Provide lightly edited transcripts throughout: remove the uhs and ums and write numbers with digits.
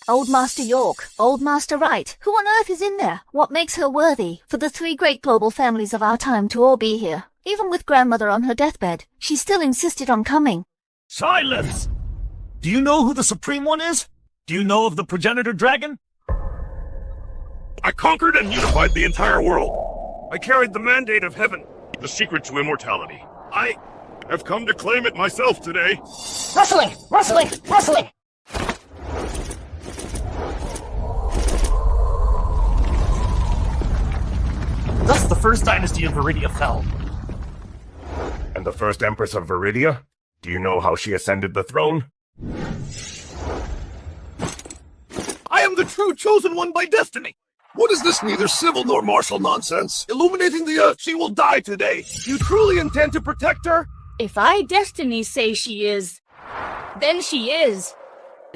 Old Master York, Old Master Wright. Who on earth is in there? What makes her worthy for the three great global families of our time to all be here? Even with grandmother on her deathbed, she still insisted on coming. Silence! Do you know who the Supreme One is? Do you know of the progenitor dragon? I conquered and unified the entire world. I carried the mandate of heaven, the secret to immortality. I have come to claim it myself today. Rustling! Rustling! Rustling! Thus the first dynasty of Viridia fell. And the first empress of Viridia? Do you know how she ascended the throne? I am the true chosen one by destiny! What is this neither civil nor martial nonsense? Illuminating the earth. She will die today! You truly intend to protect her? If I destiny say she is, then she is.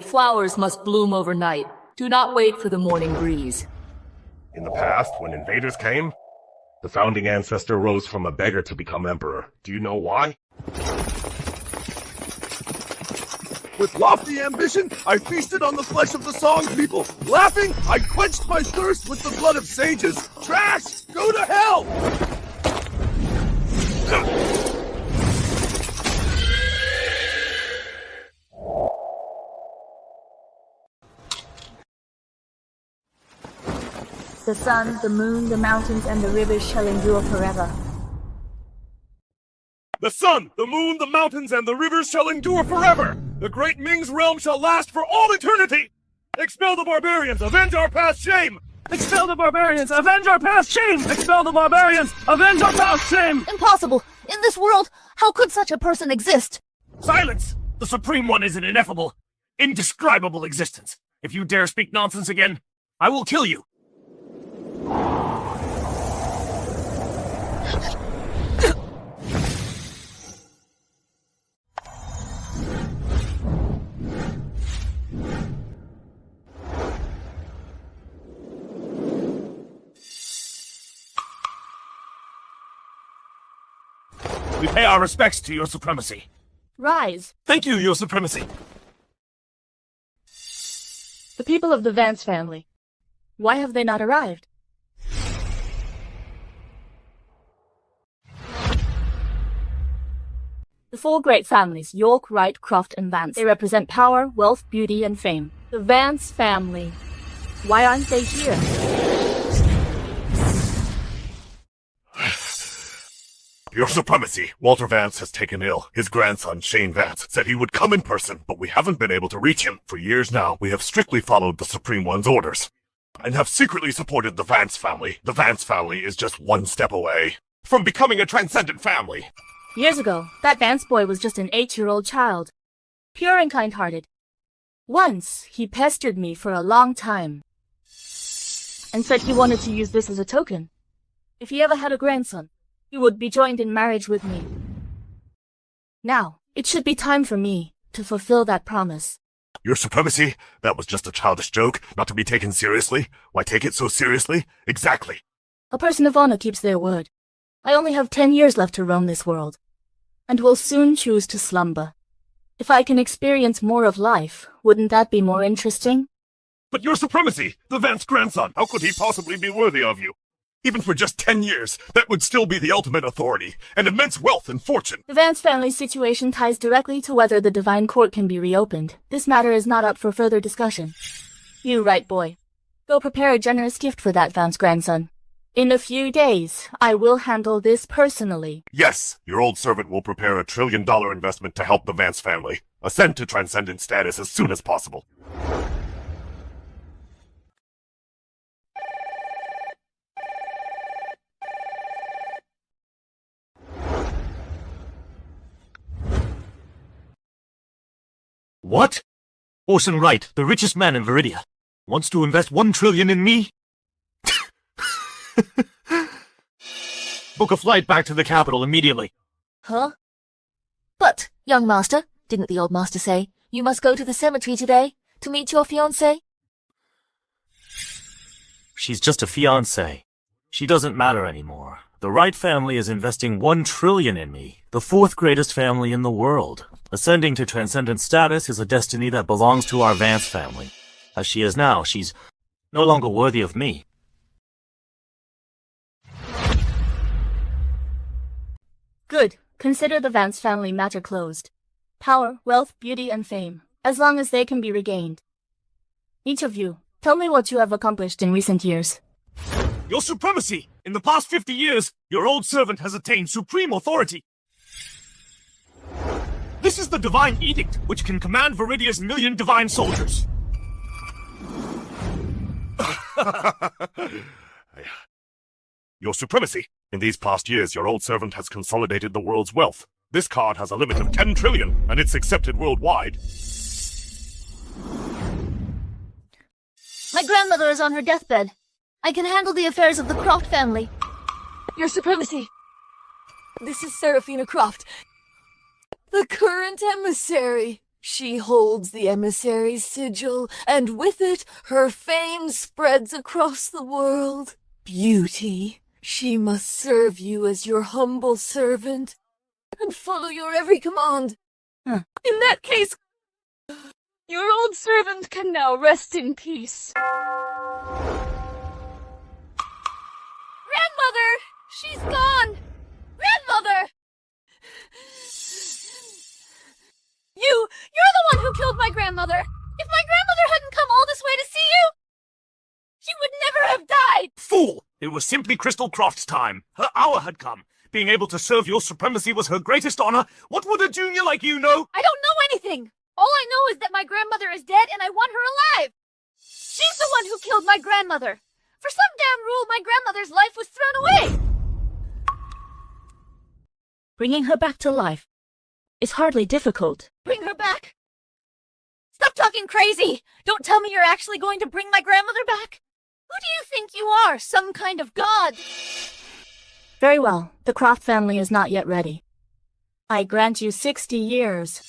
Flowers must bloom overnight. Do not wait for the morning breeze. In the past, when invaders came, the founding ancestor rose from a beggar to become emperor. Do you know why? With lofty ambition, I feasted on the flesh of the song people. Laughing, I quenched my thirst with the blood of sages. Trash! Go to hell! The sun, the moon, the mountains, and the rivers shall endure forever. The sun, the moon, the mountains, and the rivers shall endure forever! The great Ming's realm shall last for all eternity! Expel the barbarians, avenge our past shame! Expel the barbarians! Avenge our past shame! Expel the barbarians! Avenge our past shame! Impossible! In this world, how could such a person exist? Silence! The Supreme One is an ineffable, indescribable existence. If you dare speak nonsense again, I will kill you! We pay our respects to your supremacy. Rise. Thank you, your supremacy. The people of the Vance family. Why have they not arrived? The four great families, York, Wright, Croft, and Vance. They represent power, wealth, beauty, and fame. The Vance family. Why aren't they here? Your Supremacy, Walter Vance has taken ill. His grandson, Shane Vance, said he would come in person, but we haven't been able to reach him. For years now, we have strictly followed the Supreme One's orders, and have secretly supported the Vance family. The Vance family is just one step away from becoming a transcendent family. Years ago, that Vance boy was just an 8-year-old child. Pure and kind-hearted. Once, he pestered me for a long time, and said he wanted to use this as a token. If he ever had a grandson, he would be joined in marriage with me. Now, it should be time for me to fulfill that promise. Your Supremacy, that was just a childish joke, not to be taken seriously. Why take it so seriously? Exactly. A person of honor keeps their word. I only have 10 years left to roam this world, and will soon choose to slumber. If I can experience more of life, wouldn't that be more interesting? But Your Supremacy, the Vance grandson, how could he possibly be worthy of you? Even for just 10 years, that would still be the ultimate authority, and immense wealth and fortune. The Vance family's situation ties directly to whether the Divine Court can be reopened. This matter is not up for further discussion. You, right boy. Go prepare a generous gift for that Vance grandson. In a few days, I will handle this personally. Yes, your old servant will prepare a $1 trillion investment to help the Vance family ascend to transcendent status as soon as possible. What? Orson Wright, the richest man in Viridia, wants to invest $1 trillion in me? Book a flight back to the capital immediately. Huh? But, young master, didn't the old master say, you must go to the cemetery today to meet your fiancée? She's just a fiancée. She doesn't matter anymore. The Wright family is investing $1 trillion in me, the fourth greatest family in the world. Ascending to transcendent status is a destiny that belongs to our Vance family. As she is now, she's no longer worthy of me. Good. Consider the Vance family matter closed. Power, wealth, beauty, and fame, as long as they can be regained. Each of you, tell me what you have accomplished in recent years. Your Supremacy! In the past 50 years, your old servant has attained supreme authority. This is the divine edict, which can command Viridia's 1,000,000 divine soldiers. Your Supremacy, in these past years, your old servant has consolidated the world's wealth. This card has a limit of 10 trillion, and it's accepted worldwide. My grandmother is on her deathbed. I can handle the affairs of the Croft family. Your Supremacy, this is Seraphina Croft, the current emissary. She holds the emissary's sigil, and with it, her fame spreads across the world. Beauty, she must serve you as your humble servant, and follow your every command. In that case, your old servant can now rest in peace. Grandmother! She's gone! Grandmother! You're the one who killed my grandmother! If my grandmother hadn't come all this way to see you, she would never have died! Fool! It was simply Crystal Croft's time. Her hour had come. Being able to serve your Supremacy was her greatest honor. What would a junior like you know? I don't know anything! All I know is that my grandmother is dead and I want her alive! She's the one who killed my grandmother! For some damn rule, my grandmother's life was thrown away! Bringing her back to life is hardly difficult. Bring her back! Stop talking crazy! Don't tell me you're actually going to bring my grandmother back! Who do you think you are? Some kind of god? Very well. The Croft family is not yet ready. I grant you 60 years.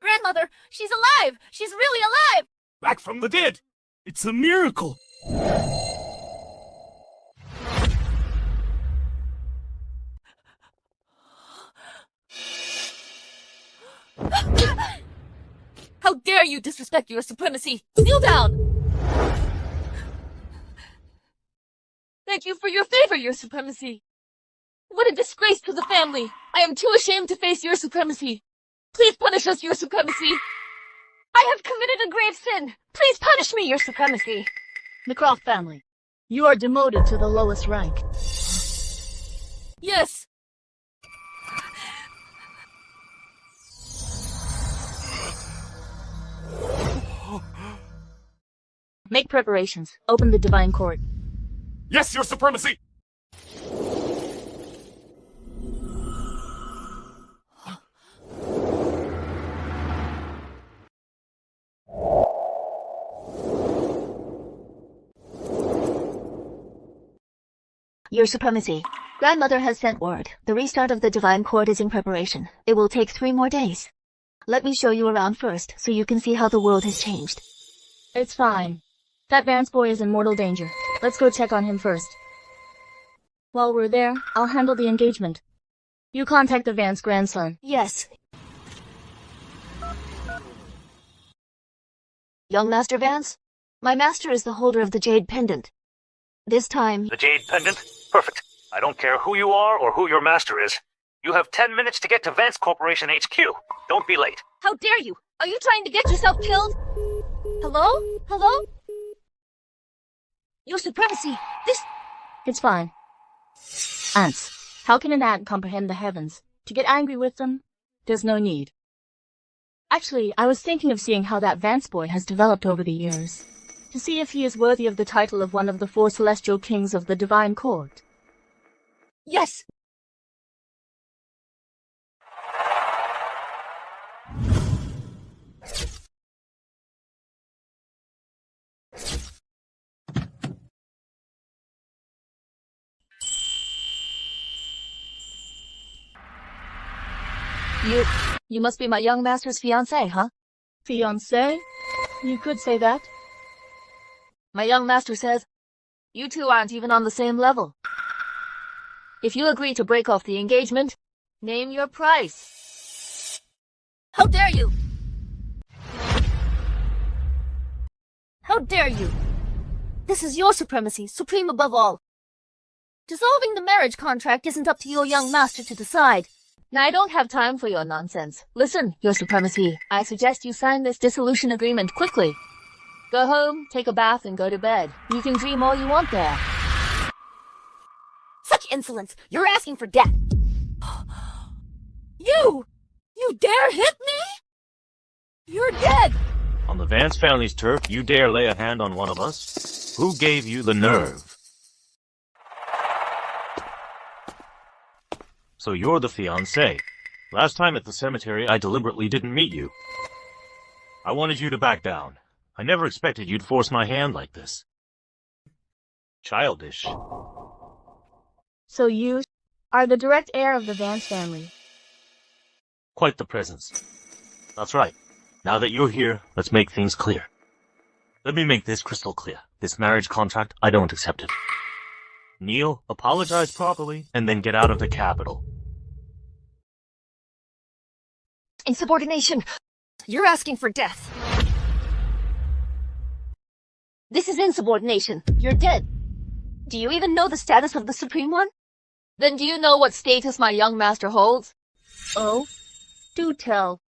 Grandmother, she's alive! She's really alive! Back from the dead! It's a miracle! How dare you disrespect your Supremacy! Kneel down! Thank you for your favor, your Supremacy. What a disgrace to the family! I am too ashamed to face your Supremacy. Please punish us, your Supremacy. I have committed a grave sin. Please punish me, your Supremacy. The Croft family, you are demoted to the lowest rank. Yes. Make preparations. Open the Divine Court. Yes, your Supremacy! Your Supremacy, Grandmother has sent word. The restart of the Divine Court is in preparation. It will take 3 more days. Let me show you around first, so you can see how the world has changed. It's fine. That Vance boy is in mortal danger. Let's go check on him first. While we're there, I'll handle the engagement. You contact the Vance grandson. Yes. Young Master Vance, my master is the holder of the Jade Pendant. This time... The Jade Pendant? Perfect. I don't care who you are or who your master is. You have 10 minutes to get to Vance Corporation HQ. Don't be late. How dare you? Are you trying to get yourself killed? Hello? Hello? Your Supremacy, this... It's fine. Ants. How can an ant comprehend the heavens? To get angry with them? There's no need. Actually, I was thinking of seeing how that Vance boy has developed over the years. To see if he is worthy of the title of one of the 4 celestial kings of the Divine Court. Yes! You must be my young master's fiancé, huh? Fiancé? You could say that. My young master says, you two aren't even on the same level. If you agree to break off the engagement, name your price. How dare you! How dare you! This is your supremacy, supreme above all. Dissolving the marriage contract isn't up to your young master to decide. Now, I don't have time for your nonsense. Listen, your supremacy, I suggest you sign this dissolution agreement quickly. Go home, take a bath, and go to bed. You can dream all you want there. Such insolence! You're asking for death! You! You dare hit me? You're dead! On the Vance family's turf, you dare lay a hand on one of us? Who gave you the nerve? So you're the fiancé. Last time at the cemetery, I deliberately didn't meet you. I wanted you to back down. I never expected you'd force my hand like this. Childish. So you are the direct heir of the Vance family. Quite the presence. That's right. Now that you're here, let's make things clear. Let me make this crystal clear. This marriage contract, I don't accept it. Kneel, apologize properly, and then get out of the capital. Insubordination! You're asking for death. This is insubordination. You're dead. Do you even know the status of the Supreme One? Then do you know what status my young master holds? Oh? Do tell.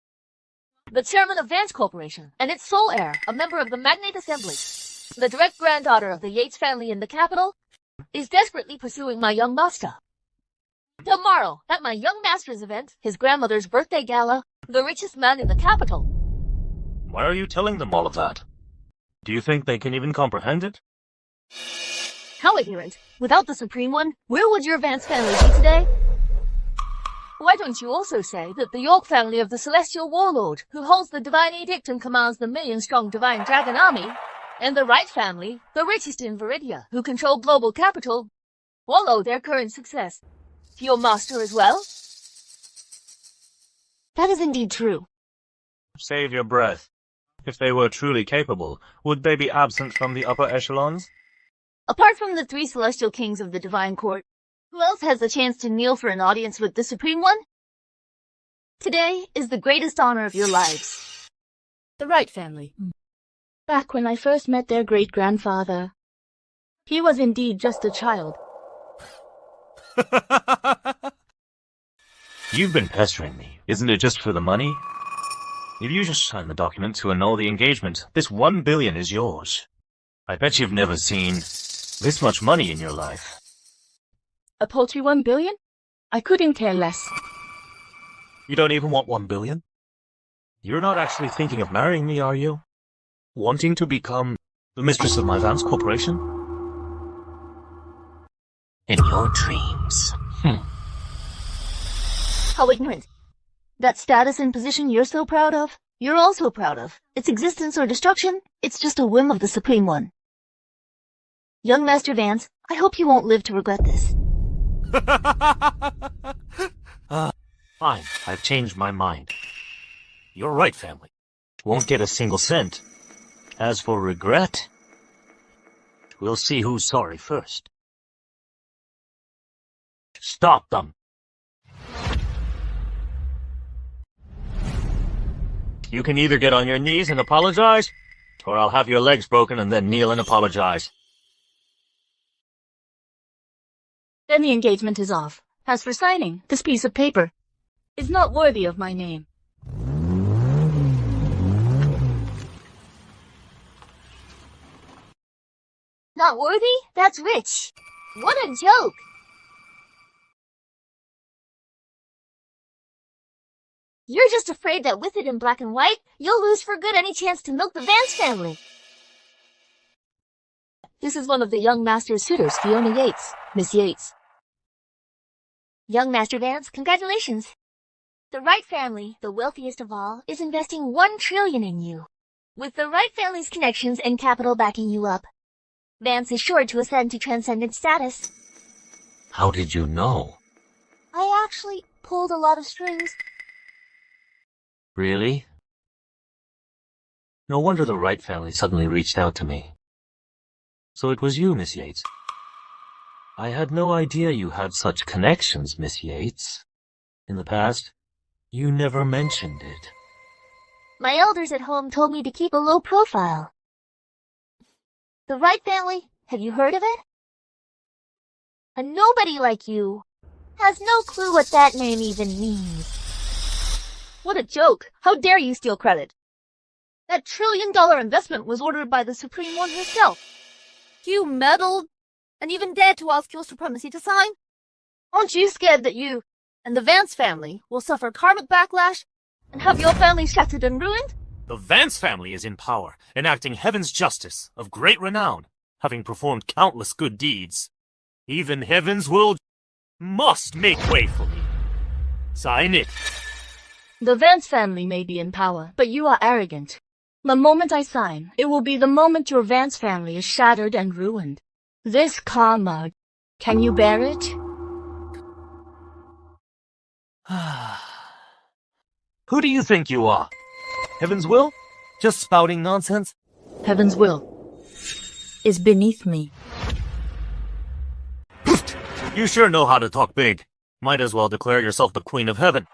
The chairman of Vance Corporation, and its sole heir, a member of the Magnate Assembly. The direct granddaughter of the Yates family in the capital, is desperately pursuing my young master. Tomorrow, at my young master's event, his grandmother's birthday gala, the richest man in the capital. Why are you telling them all of that? Do you think they can even comprehend it? How ignorant. Without the Supreme One, where would your Vance family be today? Why don't you also say that the York family of the Celestial Warlord, who holds the Divine Edict and commands the million-strong Divine Dragon Army, and the Wright family, the richest in Viridia, who control global capital, all owe their current success to your master as well? That is indeed true. Save your breath. If they were truly capable, would they be absent from the upper echelons? Apart from the 3 celestial kings of the Divine Court, who else has the chance to kneel for an audience with the Supreme One? Today is the greatest honor of your lives. The Wright family. Back when I first met their great-grandfather, he was indeed just a child. You've been pestering me. Isn't it just for the money? If you just sign the document to annul the engagement, this 1 billion is yours. I bet you've never seen this much money in your life. A paltry 1 billion? I couldn't care less. You don't even want 1 billion? You're not actually thinking of marrying me, are you? Wanting to become the mistress of my Vance Corporation? In your dreams. How ignorant. That status and position you're so proud of, you're also proud of. Its existence or destruction, it's just a whim of the Supreme One. Young Master Vance, I hope you won't live to regret this. Fine, I've changed my mind. You're right, family. Won't get a single cent. As for regret, we'll see who's sorry first. Stop them! You can either get on your knees and apologize, or I'll have your legs broken and then kneel and apologize. Then the engagement is off. As for signing, this piece of paper is not worthy of my name. Not worthy? That's rich. What a joke. You're just afraid that with it in black and white, you'll lose for good any chance to milk the Vance family. This is one of the young master's suitors, Fiona Yates, Miss Yates. Young Master Vance, congratulations. The Wright family, the wealthiest of all, is investing 1 trillion in you. With the Wright family's connections and capital backing you up, Vance is sure to ascend to transcendent status. How did you know? I actually pulled a lot of strings. Really? No wonder the Wright family suddenly reached out to me. So it was you, Miss Yates. I had no idea you had such connections, Miss Yates. In the past, you never mentioned it. My elders at home told me to keep a low profile. The Wright family, have you heard of it? A nobody like you has no clue what that name even means. What a joke! How dare you steal credit? That $1 trillion investment was ordered by the Supreme One herself. You meddled, and even dared to ask your supremacy to sign? Aren't you scared that you and the Vance family will suffer karmic backlash and have your family shattered and ruined? The Vance family is in power, enacting heaven's justice of great renown, having performed countless good deeds. Even heaven's will must make way for me. Sign it. The Vance family may be in power, but you are arrogant. The moment I sign, it will be the moment your Vance family is shattered and ruined. This karma, can you bear it? Who do you think you are? Heaven's will? Just spouting nonsense? Heaven's will is beneath me. You sure know how to talk big. Might as well declare yourself the Queen of Heaven.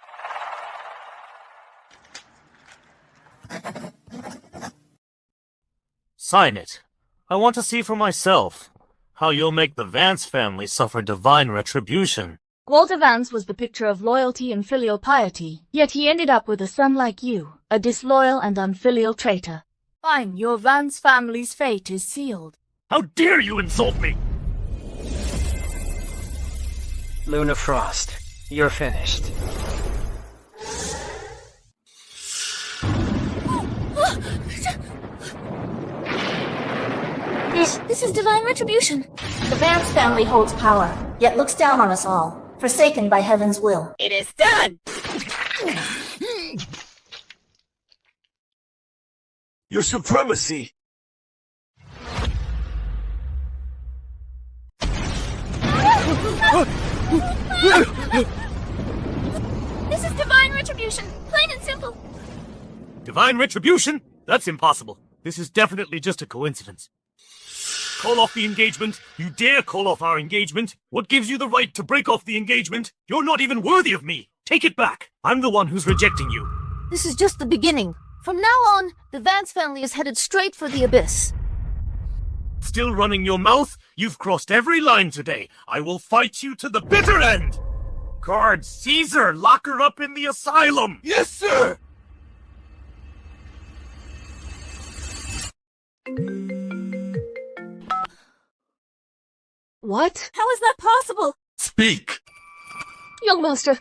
Sign it. I want to see for myself how you'll make the Vance family suffer divine retribution. Walter Vance was the picture of loyalty and filial piety, yet he ended up with a son like you, a disloyal and unfilial traitor. Fine, your Vance family's fate is sealed. How dare you insult me! Luna Frost, you're finished. This is divine retribution. The Vance family holds power, yet looks down on us all, forsaken by heaven's will. It is done! Your supremacy! This is divine retribution, plain and simple. Divine retribution? That's impossible. This is definitely just a coincidence. Call off the engagement. You dare call off our engagement? What gives you the right to break off the engagement? You're not even worthy of me. Take it back. I'm the one who's rejecting you. This is just the beginning. From now on, the Vance family is headed straight for the abyss. Still running your mouth? You've crossed every line today. I will fight you to the bitter end. Guard Caesar, lock her up in the asylum. Yes, sir! What? How is that possible? Speak! Young master,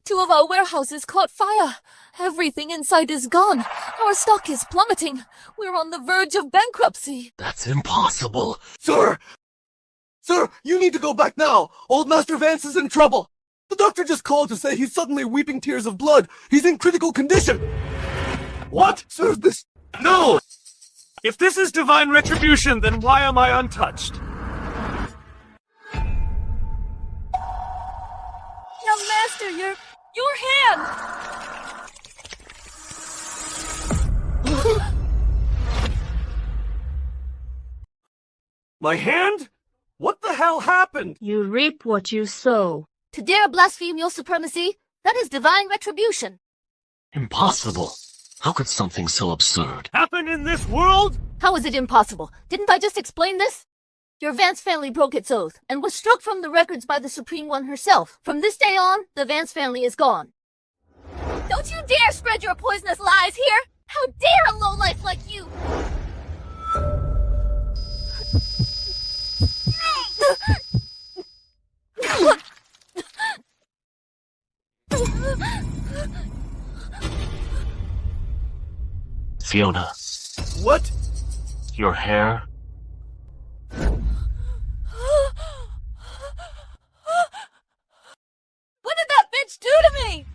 two of our warehouses caught fire. Everything inside is gone. Our stock is plummeting. We're on the verge of bankruptcy. That's impossible. Sir! Sir, you need to go back now! Old Master Vance is in trouble! The doctor just called to say he's suddenly weeping tears of blood. He's in critical condition! What? Sir, this... No! If this is divine retribution, then why am I untouched? Young master, your hand! My hand? What the hell happened? You reap what you sow. To dare blaspheme your supremacy, that is divine retribution. Impossible. How could something so absurd happen in this world? How is it impossible? Didn't I just explain this? Your Vance family broke its oath and was struck from the records by the Supreme One herself. From this day on, the Vance family is gone. Don't you dare spread your poisonous lies here! How dare a lowlife like you! Fiona, What? your hair? What did that bitch do to me?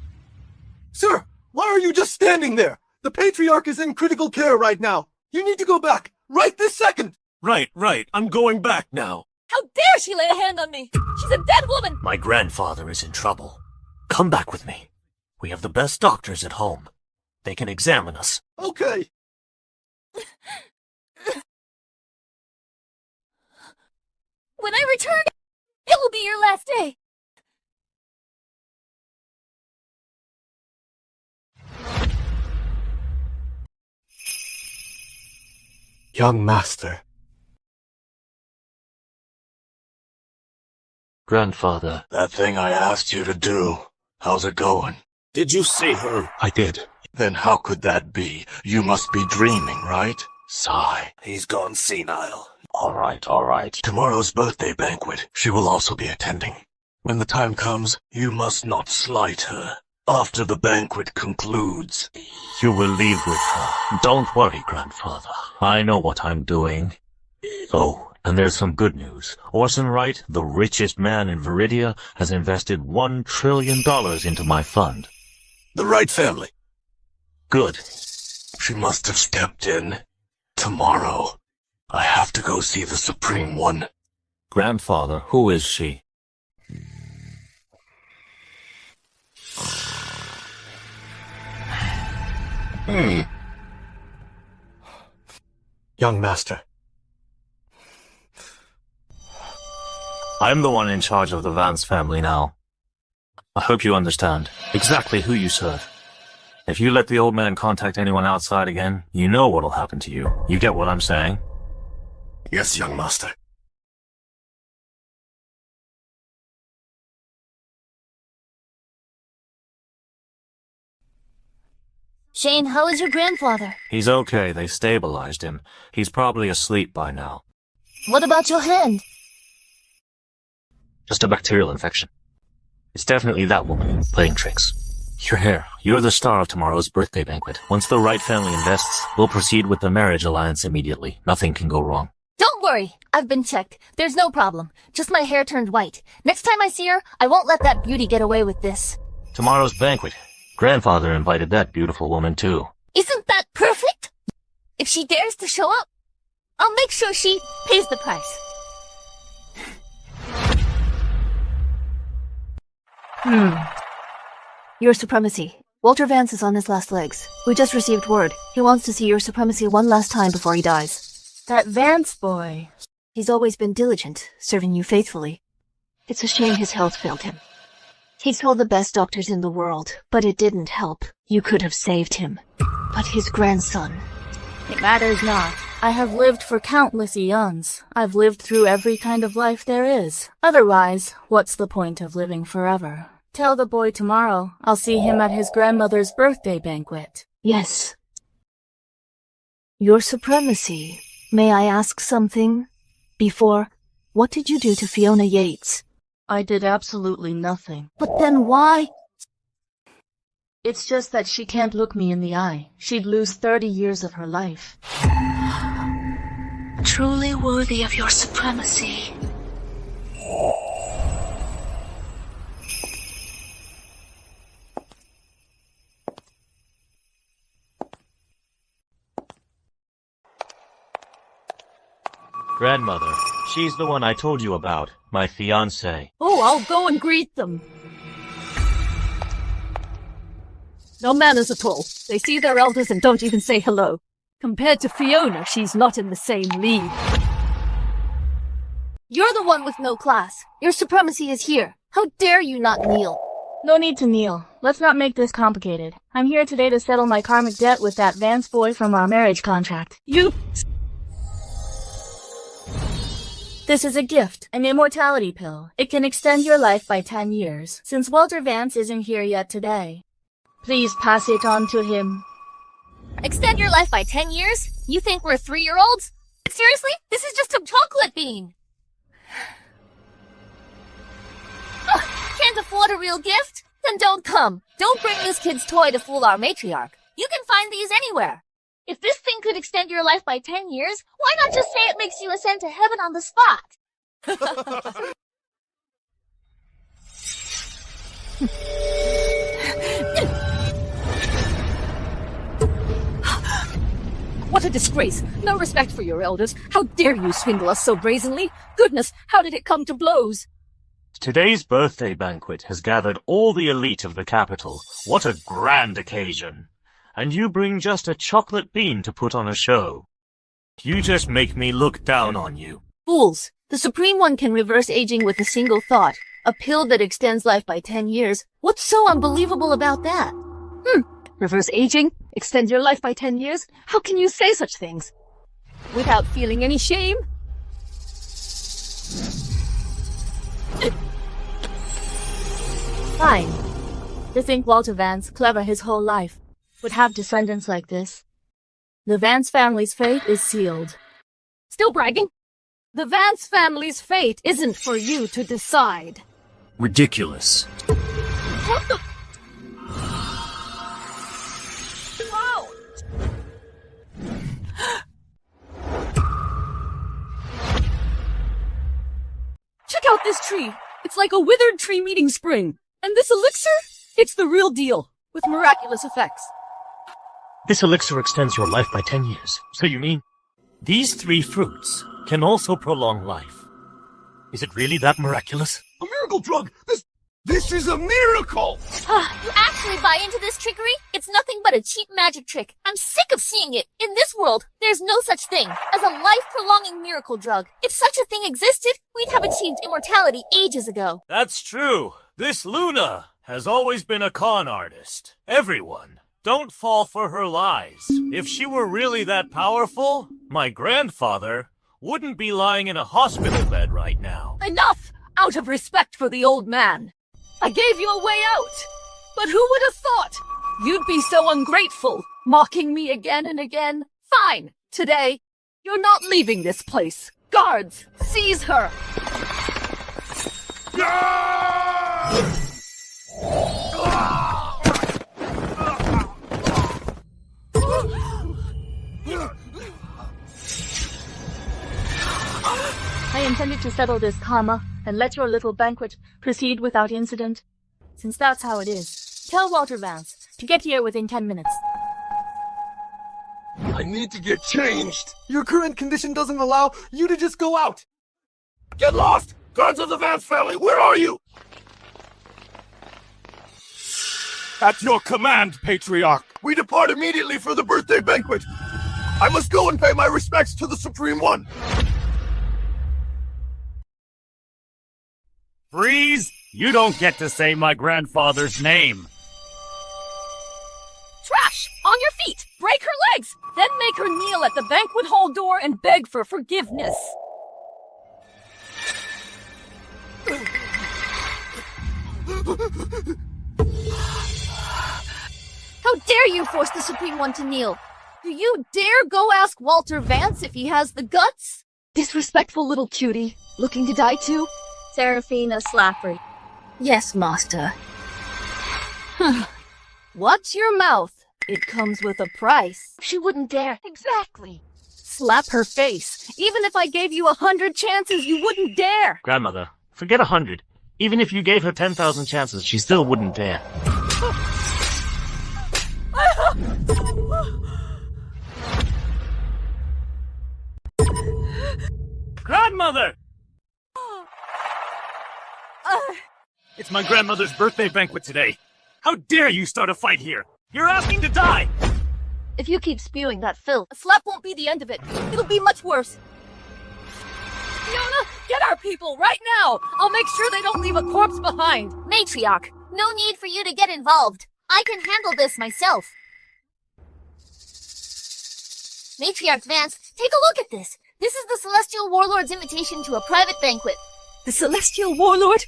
Sir, why are you just standing there? The Patriarch is in critical care right now. You need to go back, right this second! Right. I'm going back now. How dare she lay a hand on me? She's a dead woman! My grandfather is in trouble. Come back with me. We have the best doctors at home. They can examine us. When I return, it will be your last day. Young master. Grandfather. That thing I asked you to do, how's it going? Did you see her? I did. Then how could that be? You must be dreaming, right? Sigh. He's gone senile. All right. Tomorrow's birthday banquet, she will also be attending. When the time comes, you must not slight her. After the banquet concludes. You will leave with her. Don't worry, Grandfather. I know what I'm doing. Oh, and there's some good news. Orson Wright, the richest man in Viridia, has invested $1 trillion into my fund. The Wright family. Good. She must have stepped in. Tomorrow, I have to go see the Supreme One. Grandfather, who is she? Young master. I'm the one in charge of the Vance family now. I hope you understand exactly who you serve. If you let the old man contact anyone outside again, you know what'll happen to you. You get what I'm saying? Yes, young master. Shane, how is your grandfather? He's okay, they stabilized him. He's probably asleep by now. What about your hand? Just a bacterial infection. It's definitely that woman playing tricks. Your hair. You're the star of tomorrow's birthday banquet. Once the Wright family invests, we'll proceed with the marriage alliance immediately. Nothing can go wrong. Don't worry. I've been checked. There's no problem. Just my hair turned white. Next time I see her, I won't let that beauty get away with this. Tomorrow's banquet. Grandfather invited that beautiful woman too. Isn't that perfect? If she dares to show up, I'll make sure she pays the price. Your Supremacy. Walter Vance is on his last legs. We just received word. He wants to see Your Supremacy one last time before he dies. That Vance boy. He's always been diligent, serving you faithfully. It's a shame his health failed him. He told the best doctors in the world, but it didn't help. You could have saved him. But his grandson... It matters not. I have lived for countless eons. I've lived through every kind of life there is. Otherwise, what's the point of living forever? Tell the boy tomorrow I'll see him at his grandmother's birthday banquet. Yes. Your Supremacy, may I ask something? Before, what did you do to Fiona Yates? I did absolutely nothing. But then why? It's just that she can't look me in the eye. She'd lose 30 years of her life. Truly worthy of your supremacy. Grandmother, she's the one I told you about, my fiancé. Oh, I'll go and greet them. No manners at all. They see their elders and don't even say hello. Compared to Fiona, she's not in the same league. You're the one with no class. Your supremacy is here. How dare you not kneel? No need to kneel. Let's not make this complicated. I'm here today to settle my karmic debt with that Vance boy from our marriage contract. This is a gift, an immortality pill. It can extend your life by 10 years, since Walter Vance isn't here yet today. Please pass it on to him. Extend your life by 10 years? You think we're 3-year-olds? Seriously? This is just a chocolate bean. Ugh, can't afford a real gift? Then don't come. Don't bring this kid's toy to fool our matriarch. You can find these anywhere. If this thing could extend your life by 10 years, why not just say it makes you ascend to heaven on the spot? What a disgrace! No respect for your elders. How dare you swindle us so brazenly? Goodness, how did it come to blows? Today's birthday banquet has gathered all the elite of the capital. What a grand occasion! And you bring just a chocolate bean to put on a show. You just make me look down on you. Fools! The Supreme One can reverse aging with a single thought. A pill that extends life by 10 years. What's so unbelievable about that? Reverse aging? Extend your life by 10 years? How can you say such things? Without feeling any shame? Fine. To think Walter Vance, clever his whole life, would have descendants like this. The Vance family's fate is sealed. Still bragging? The Vance family's fate isn't for you to decide. Ridiculous. What the? Wow! Check out this tree. It's like a withered tree meeting spring. And this elixir? It's the real deal, with miraculous effects. This elixir extends your life by 10 years. So you mean these 3 fruits can also prolong life? Is it really that miraculous? A miracle drug! This is a miracle! You actually buy into this trickery? It's nothing but a cheap magic trick. I'm sick of seeing it. In this world, there's no such thing as a life-prolonging miracle drug. If such a thing existed, we'd have achieved immortality ages ago. That's true. This Luna has always been a con artist. Everyone, don't fall for her lies. If she were really that powerful, my grandfather wouldn't be lying in a hospital bed right now. Enough! Out of respect for the old man. I gave you a way out. But who would have thought? You'd be so ungrateful, mocking me again and again. Fine. Today, you're not leaving this place. Guards, seize her. I intended to settle this karma and let your little banquet proceed without incident. Since that's how it is, tell Walter Vance to get here within 10 minutes. I need to get changed. Your current condition doesn't allow you to just go out. Get lost! Guards of the Vance family, where are you? At your command, Patriarch. We depart immediately for the birthday banquet. I must go and pay my respects to the Supreme One. Freeze! You don't get to say my grandfather's name. Trash! On your feet! Break her legs! Then make her kneel at the banquet hall door and beg for forgiveness. How dare you force the Supreme One to kneel? Do you dare go ask Walter Vance if he has the guts? Disrespectful little cutie. Looking to die too? Seraphina Slappery. Yes, master. Watch your mouth. It comes with a price. She wouldn't dare. Exactly. Slap her face. Even if I gave you 100 chances, you wouldn't dare. Grandmother, forget 100. Even if you gave her 10,000 chances, she still wouldn't dare. Grandmother! It's my grandmother's birthday banquet today. How dare you start a fight here? You're asking to die! If you keep spewing that filth, A slap won't be the end of it. It'll be much worse. Fiona, get our people right now! I'll make sure they don't leave a corpse behind. Matriarch, no need for you to get involved. I can handle this myself. Matriarch Vance, take a look at this. This is the Celestial Warlord's invitation to a private banquet. The Celestial Warlord?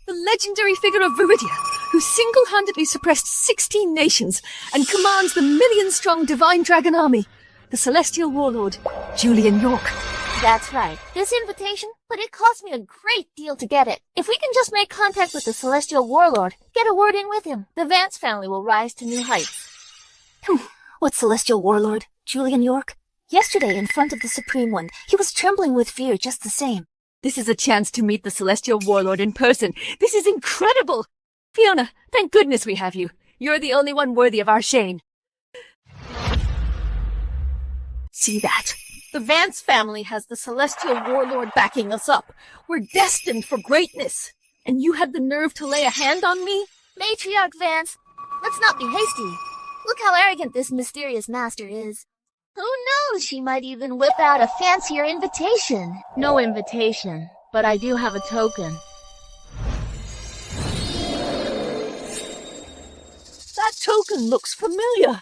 The legendary figure of Viridia, who single-handedly suppressed 16 nations and commands the million-strong Divine Dragon Army. The Celestial Warlord, Julian York. That's right. This invitation, but it cost me a great deal to get it. If we can just make contact with the Celestial Warlord, get a word in with him, the Vance family will rise to new heights. What Celestial Warlord? Julian York? Yesterday, in front of the Supreme One, he was trembling with fear just the same. This is a chance to meet the Celestial Warlord in person. This is incredible! Fiona, thank goodness we have you. You're the only one worthy of our Shane. See that? The Vance family has the Celestial Warlord backing us up. We're destined for greatness. And you had the nerve to lay a hand on me? Matriarch Vance, let's not be hasty. Look how arrogant this mysterious master is. Who knows, she might even whip out a fancier invitation. No invitation, but I do have a token. That token looks familiar.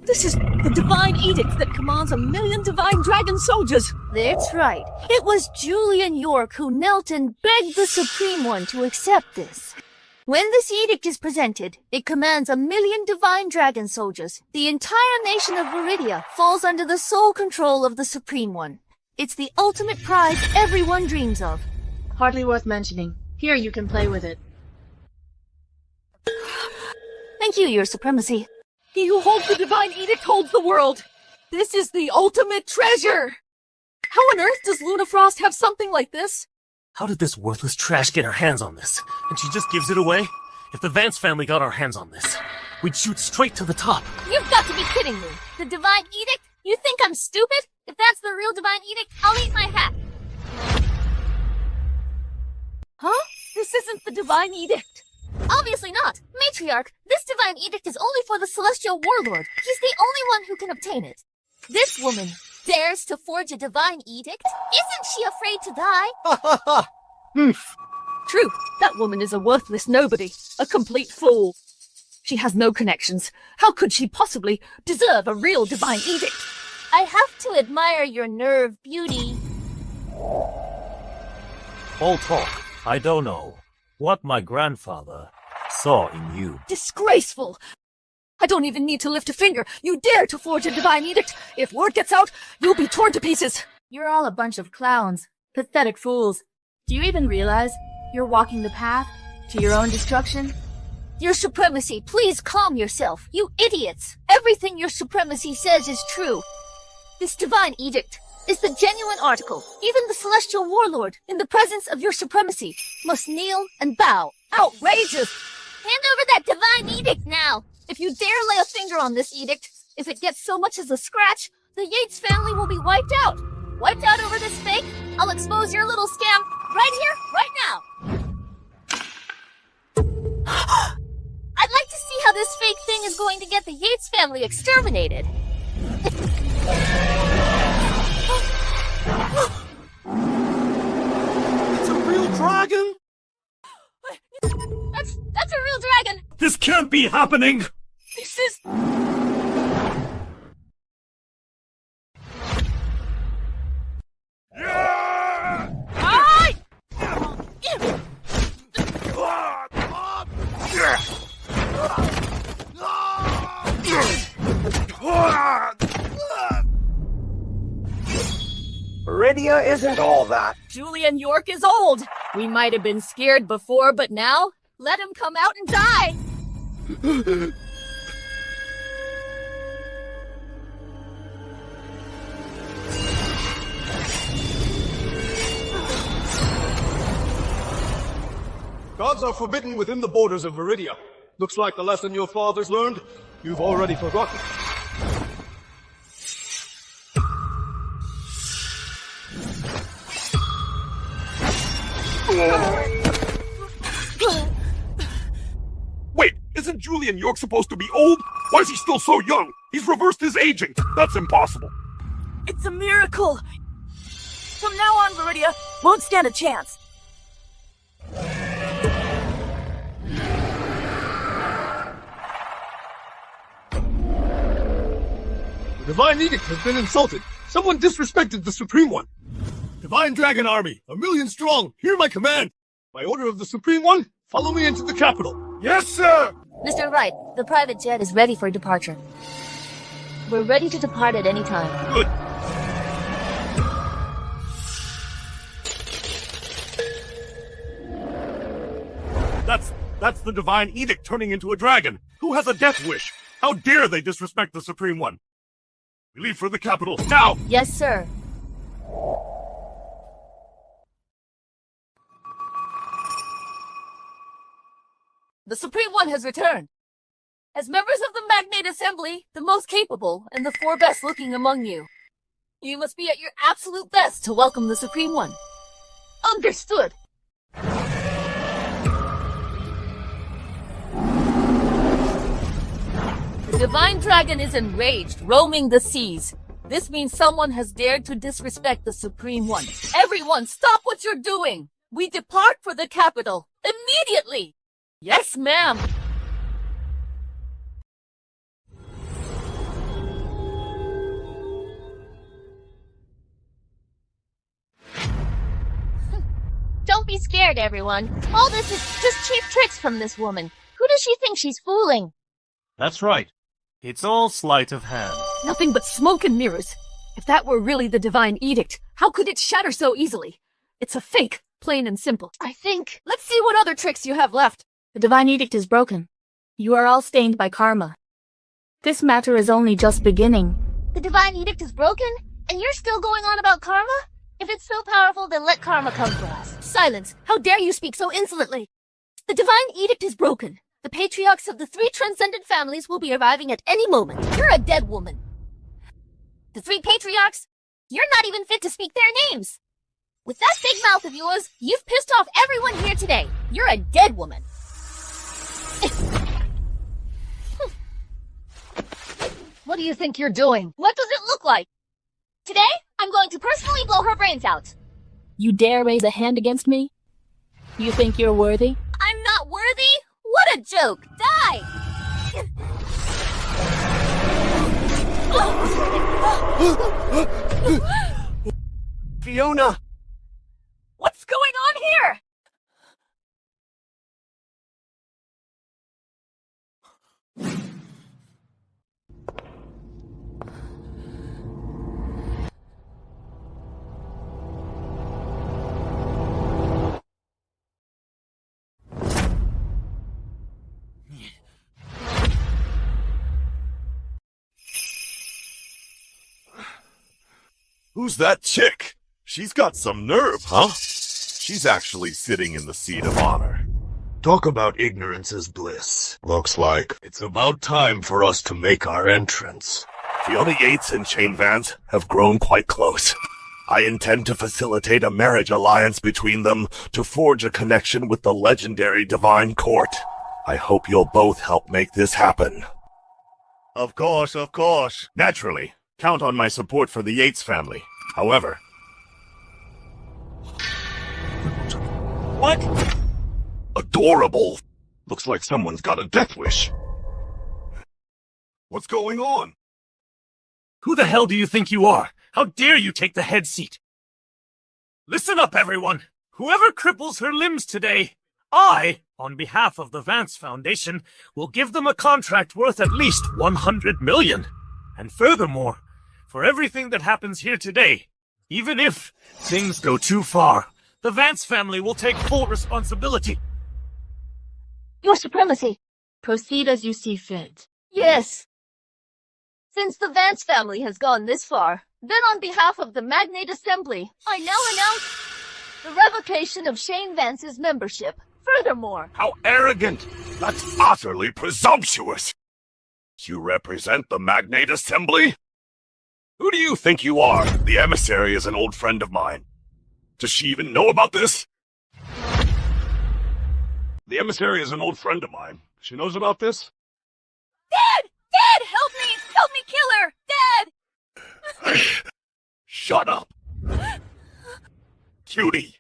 This is the divine edict that commands 1,000,000 divine dragon soldiers. That's right. It was Julian York who knelt and begged the Supreme One to accept this. When this edict is presented, it commands 1,000,000 divine dragon soldiers. The entire nation of Viridia falls under the sole control of the Supreme One. It's the ultimate prize everyone dreams of. Hardly worth mentioning. Here, you can play with it. Thank you, Your Supremacy. He who holds the divine edict holds the world. This is the ultimate treasure. How on earth does Luna Frost have something like this? How did this worthless trash get her hands on this? And she just gives it away? If the Vance family got our hands on this, we'd shoot straight to the top. You've got to be kidding me. The divine edict? You think I'm stupid? If that's the real divine edict, I'll eat my hat. Huh? This isn't the divine edict. Obviously not. Matriarch, this divine edict is only for the celestial warlord. He's the only one who can obtain it. This woman dares to forge a divine edict? Isn't she afraid to die? Ha ha ha! True, that woman is a worthless nobody, a complete fool. She has no connections. How could she possibly deserve a real divine edict? I have to admire your nerve beauty. All talk. I don't know what my grandfather saw in you. Disgraceful! I don't even need to lift a finger. You dare to forge a divine edict. If word gets out, you'll be torn to pieces. You're all a bunch of clowns. Pathetic fools. Do you even realize you're walking the path to your own destruction? Your Supremacy, please calm yourself. You idiots! Everything your Supremacy says is true. This divine edict is the genuine article. Even the celestial warlord, in the presence of your Supremacy, must kneel and bow. Outrageous! Hand over that divine edict now! If you dare lay a finger on this edict, if it gets so much as a scratch, the Yates family will be wiped out. Wiped out over this fake? I'll expose your little scam right here, right now! I'd like to see how this fake thing is going to get the Yates family exterminated. It's a real dragon? That's a real dragon! This can't be happening! This is... Viridia isn't all that. Julian York is old. We might have been scared before, but now, let him come out and die. Gods are forbidden within the borders of Viridia. Looks like the lesson your fathers learned, you've already forgotten. Wait, isn't Julian York supposed to be old? Why is he still so young? He's reversed his aging. That's impossible. It's a miracle. From now on, Viridia won't stand a chance. The divine edict has been insulted. Someone disrespected the Supreme One. Divine Dragon Army, 1,000,000 strong, hear my command. By order of the Supreme One, follow me into the capital. Yes, sir! Mr. Wright, the private jet is ready for departure. We're ready to depart at any time. Good. That's the divine edict turning into a dragon. Who has a death wish? How dare they disrespect the Supreme One? We leave for the capital, now! Yes, sir. The Supreme One has returned. As members of the Magnate Assembly, the most capable and the 4 best looking among you, you must be at your absolute best to welcome the Supreme One. Understood. The Divine Dragon is enraged, roaming the seas. This means someone has dared to disrespect the Supreme One. Everyone, stop what you're doing! We depart for the capital, immediately! Yes, ma'am! Don't be scared, everyone. All this is just cheap tricks from this woman. Who does she think she's fooling? That's right. It's all sleight of hand. Nothing but smoke and mirrors. If that were really the divine edict, how could it shatter so easily? It's a fake, plain and simple. I think... Let's see what other tricks you have left. The divine edict is broken. You are all stained by karma. This matter is only just beginning. The divine edict is broken? And you're still going on about karma? If it's so powerful, then let karma come for us. Silence! How dare you speak so insolently? The divine edict is broken. The patriarchs of the 3 transcendent families will be arriving at any moment. You're a dead woman. The 3 patriarchs? You're not even fit to speak their names. With that big mouth of yours, you've pissed off everyone here today. You're a dead woman. What do you think you're doing? What does it look like? Today, I'm going to personally blow her brains out. You dare raise a hand against me? You think you're worthy? I'm not worthy? What a joke! Die! Fiona! What's going on here? Who's that chick? She's got some nerve, huh? She's actually sitting in the seat of honor. Talk about ignorance is bliss. Looks like it's about time for us to make our entrance. Fiona Yates and Shane Vance have grown quite close. I intend to facilitate a marriage alliance between them to forge a connection with the legendary Divine Court. I hope you'll both help make this happen. Of course, of course. Naturally. Count on my support for the Yates family. However... What? Adorable. Looks like someone's got a death wish. What's going on? Who the hell do you think you are? How dare you take the head seat? Listen up, everyone. Whoever cripples her limbs today, I, on behalf of the Vance Foundation, will give them a contract worth at least 100 million. And furthermore, for everything that happens here today, even if things go too far, the Vance family will take full responsibility. Your Supremacy. Proceed as you see fit. Yes. Since the Vance family has gone this far, then on behalf of the Magnate Assembly, I now announce the revocation of Shane Vance's membership. Furthermore... How arrogant! That's utterly presumptuous! You represent the Magnate Assembly? Who do you think you are? The emissary is an old friend of mine. Does she even know about this? The emissary is an old friend of mine. She knows about this? Dad! Dad! Help me! Help me kill her! Dad! Shut up! Cutie!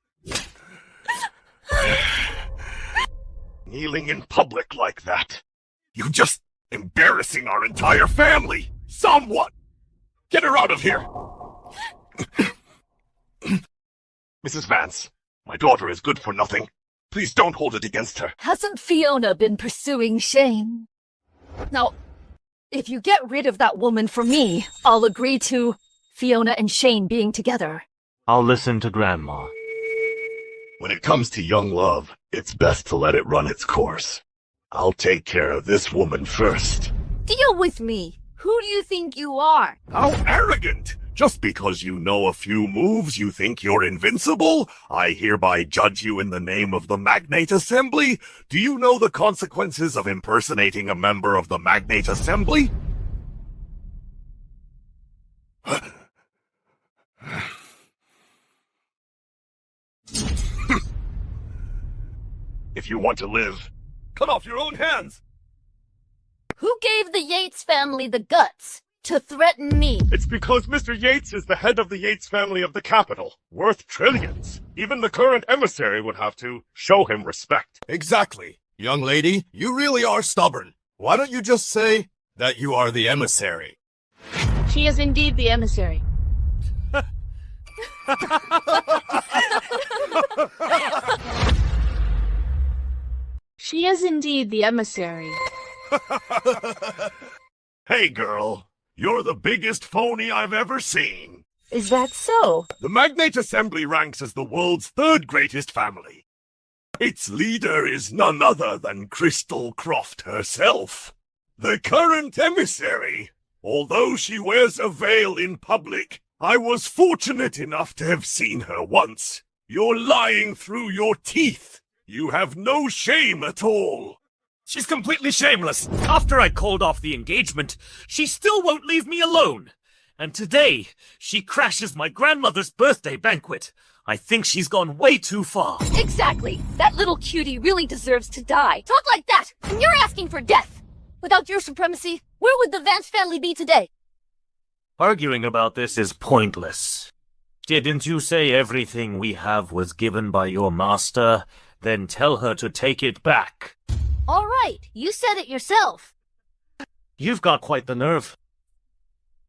Kneeling in public like that. You just embarrassing our entire family! Someone! Get her out of here! Mrs. Vance, my daughter is good for nothing. Please don't hold it against her. Hasn't Fiona been pursuing Shane? Now, if you get rid of that woman for me, I'll agree to Fiona and Shane being together. I'll listen to Grandma. When it comes to young love, it's best to let it run its course. I'll take care of this woman first. Deal with me. Who do you think you are? How arrogant! Just because you know a few moves, you think you're invincible? I hereby judge you in the name of the Magnate Assembly? Do you know the consequences of impersonating a member of the Magnate Assembly? If you want to live, cut off your own hands! Who gave the Yates family the guts? to threaten me? It's because Mr. Yates is the head of the Yates family of the capital, worth trillions. Even the current emissary would have to show him respect. Exactly. Young lady, you really are stubborn. Why don't you just say that you are the emissary? She is indeed the emissary. She is indeed the emissary. Hey, girl. You're the biggest phony I've ever seen. Is that so? The Magnate Assembly ranks as the world's third greatest family. Its leader is none other than Crystal Croft herself, the current emissary. Although she wears a veil in public, I was fortunate enough to have seen her once. You're lying through your teeth. You have no shame at all. She's completely shameless. After I called off the engagement, she still won't leave me alone. And today, she crashes my grandmother's birthday banquet. I think she's gone way too far. Exactly. That little cutie really deserves to die. Talk like that, and you're asking for death. Without your supremacy, where would the Vance family be today? Arguing about this is pointless. Didn't you say everything we have was given by your master? Then tell her to take it back. All right, you said it yourself. You've got quite the nerve.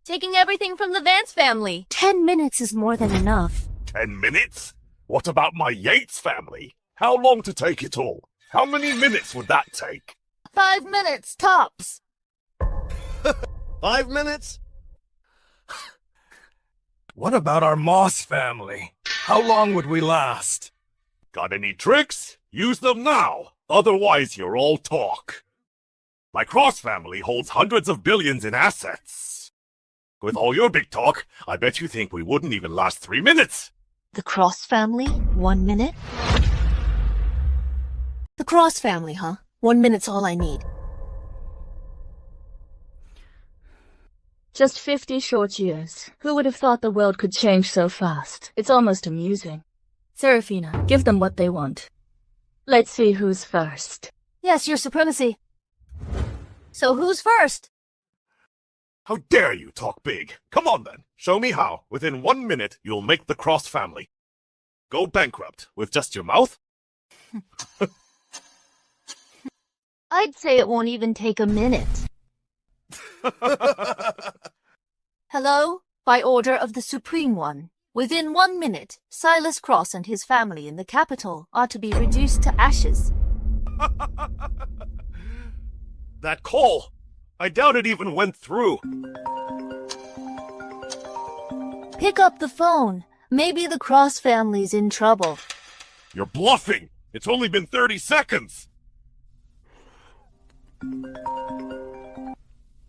Taking everything from the Vance family. 10 minutes is more than enough. 10 minutes? What about my Yates family? How long to take it all? How many minutes would that take? 5 minutes, tops. 5 minutes? What about our Moss family? How long would we last? Got any tricks? Use them now. Otherwise, you're all talk. My Cross family holds hundreds of billions in assets. With all your big talk, I bet you think we wouldn't even last 3 minutes. The Cross family, 1 minute? The Cross family, huh? 1 minute's all I need. Just 50 short years. Who would have thought the world could change so fast? It's almost amusing. Seraphina, give them what they want. Let's see who's first. Yes, your supremacy. So who's first? How dare you talk big? Come on then, show me how. Within 1 minute, you'll make the Cross family go bankrupt with just your mouth? I'd say it won't even take a minute. Hello? By order of the Supreme One. Within 1 minute, Silas Cross and his family in the capital are to be reduced to ashes. That call! I doubt it even went through. Pick up the phone. Maybe the Cross family's in trouble. You're bluffing! It's only been 30 seconds!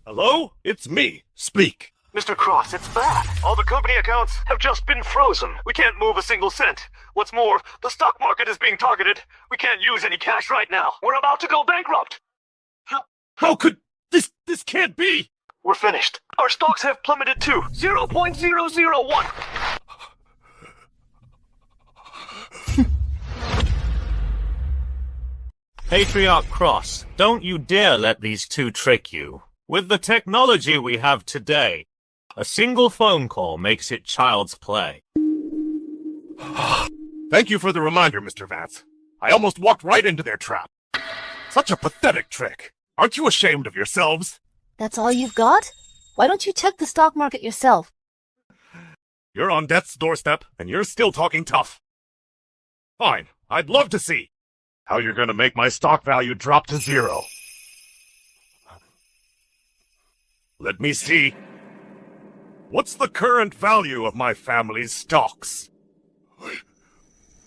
Hello? It's me. Speak. Mr. Cross, it's bad. All the company accounts have just been frozen. We can't move a single cent. What's more, the stock market is being targeted. We can't use any cash right now. We're about to go bankrupt. How could... This can't be! We're finished. Our stocks have plummeted to 0.001. Patriarch Cross, don't you dare let these two trick you. With the technology we have today, a single phone call makes it child's play. Thank you for the reminder, Mr. Vance. I almost walked right into their trap. Such a pathetic trick. Aren't you ashamed of yourselves? That's all you've got? Why don't you check the stock market yourself? You're on death's doorstep, and you're still talking tough. Fine, I'd love to see how you're gonna make my stock value drop to 0. Let me see. What's the current value of my family's stocks?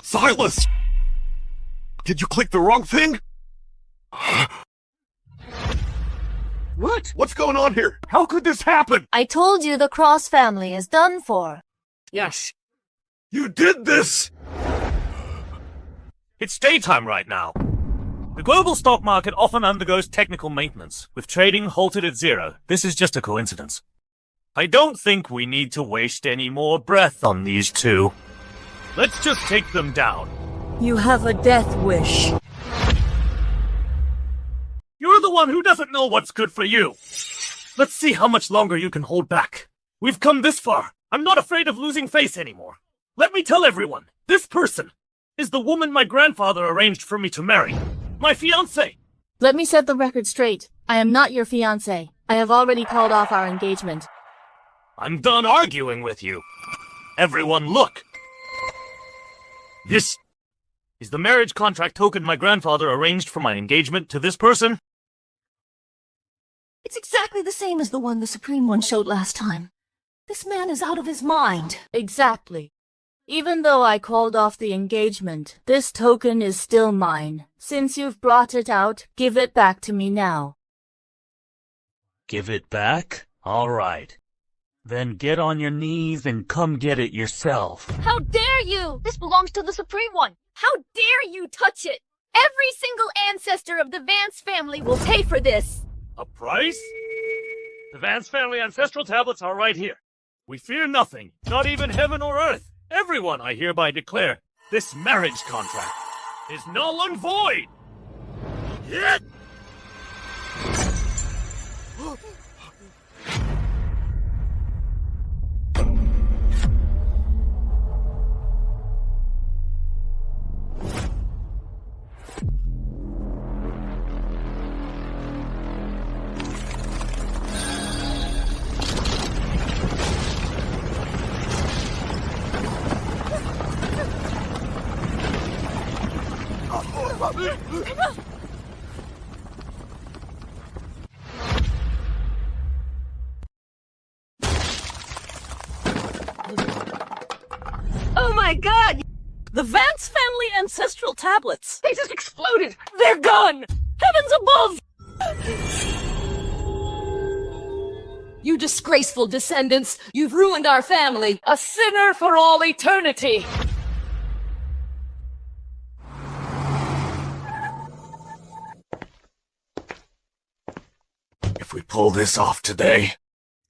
Silas! Did you click the wrong thing? What? What's going on here? How could this happen? I told you the Cross family is done for. Yes. You did this! It's daytime right now. The global stock market often undergoes technical maintenance, with trading halted at 0. This is just a coincidence. I don't think we need to waste any more breath on these two. Let's just take them down. You have a death wish. You're the one who doesn't know what's good for you. Let's see how much longer you can hold back. We've come this far. I'm not afraid of losing face anymore. Let me tell everyone, this person is the woman my grandfather arranged for me to marry. My fiancée. Let me set the record straight. I am not your fiancé. I have already called off our engagement. I'm done arguing with you. Everyone look. This is the marriage contract token my grandfather arranged for my engagement to this person. It's exactly the same as the one the Supreme One showed last time. This man is out of his mind. Exactly. Even though I called off the engagement, this token is still mine. Since you've brought it out, give it back to me now. Give it back? All right. Then get on your knees and come get it yourself. How dare you! This belongs to the Supreme One. How dare you touch it! Every single ancestor of the Vance family will pay for this! A price? The Vance family ancestral tablets are right here. We fear nothing, not even heaven or earth. Everyone, I hereby declare, this marriage contract is null and void! Yet! Oh my god! The Vance family ancestral tablets. They just exploded! They're gone! Heavens above! You disgraceful descendants! You've ruined our family! A sinner for all eternity! If we pull this off today,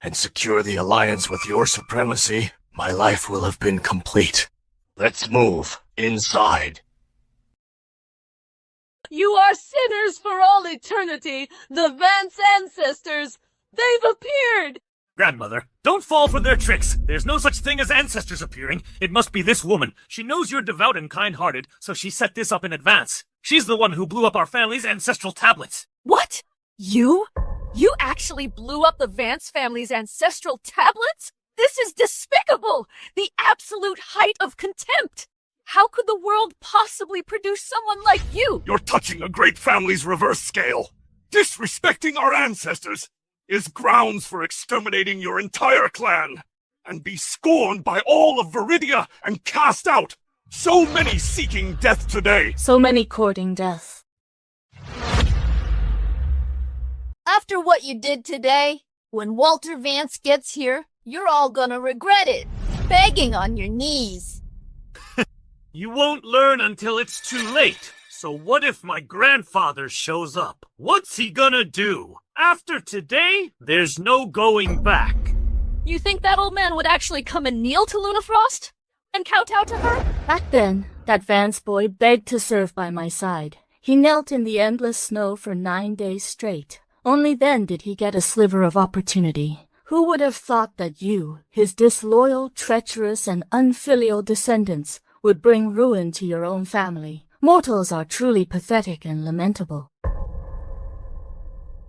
and secure the alliance with your supremacy, my life will have been complete. Let's move inside. You are sinners for all eternity! The Vance ancestors! They've appeared! Grandmother, don't fall for their tricks. There's no such thing as ancestors appearing. It must be this woman. She knows you're devout and kind-hearted, so she set this up in advance. She's the one who blew up our family's ancestral tablets. What? You? You actually blew up the Vance family's ancestral tablets? This is despicable! The absolute height of contempt! How could the world possibly produce someone like you? You're touching a great family's reverse scale. Disrespecting our ancestors is grounds for exterminating your entire clan, and be scorned by all of Viridia and cast out. So many seeking death today. So many courting death. After what you did today, when Walter Vance gets here, you're all gonna regret it. Begging on your knees. You won't learn until it's too late. So what if my grandfather shows up? What's he gonna do? After today, there's no going back. You think that old man would actually come and kneel to Luna Frost? And kowtow to her? Back then, that Vance boy begged to serve by my side. He knelt in the endless snow for 9 days straight. Only then did he get a sliver of opportunity. Who would have thought that you, his disloyal, treacherous, and unfilial descendants, would bring ruin to your own family? Mortals are truly pathetic and lamentable.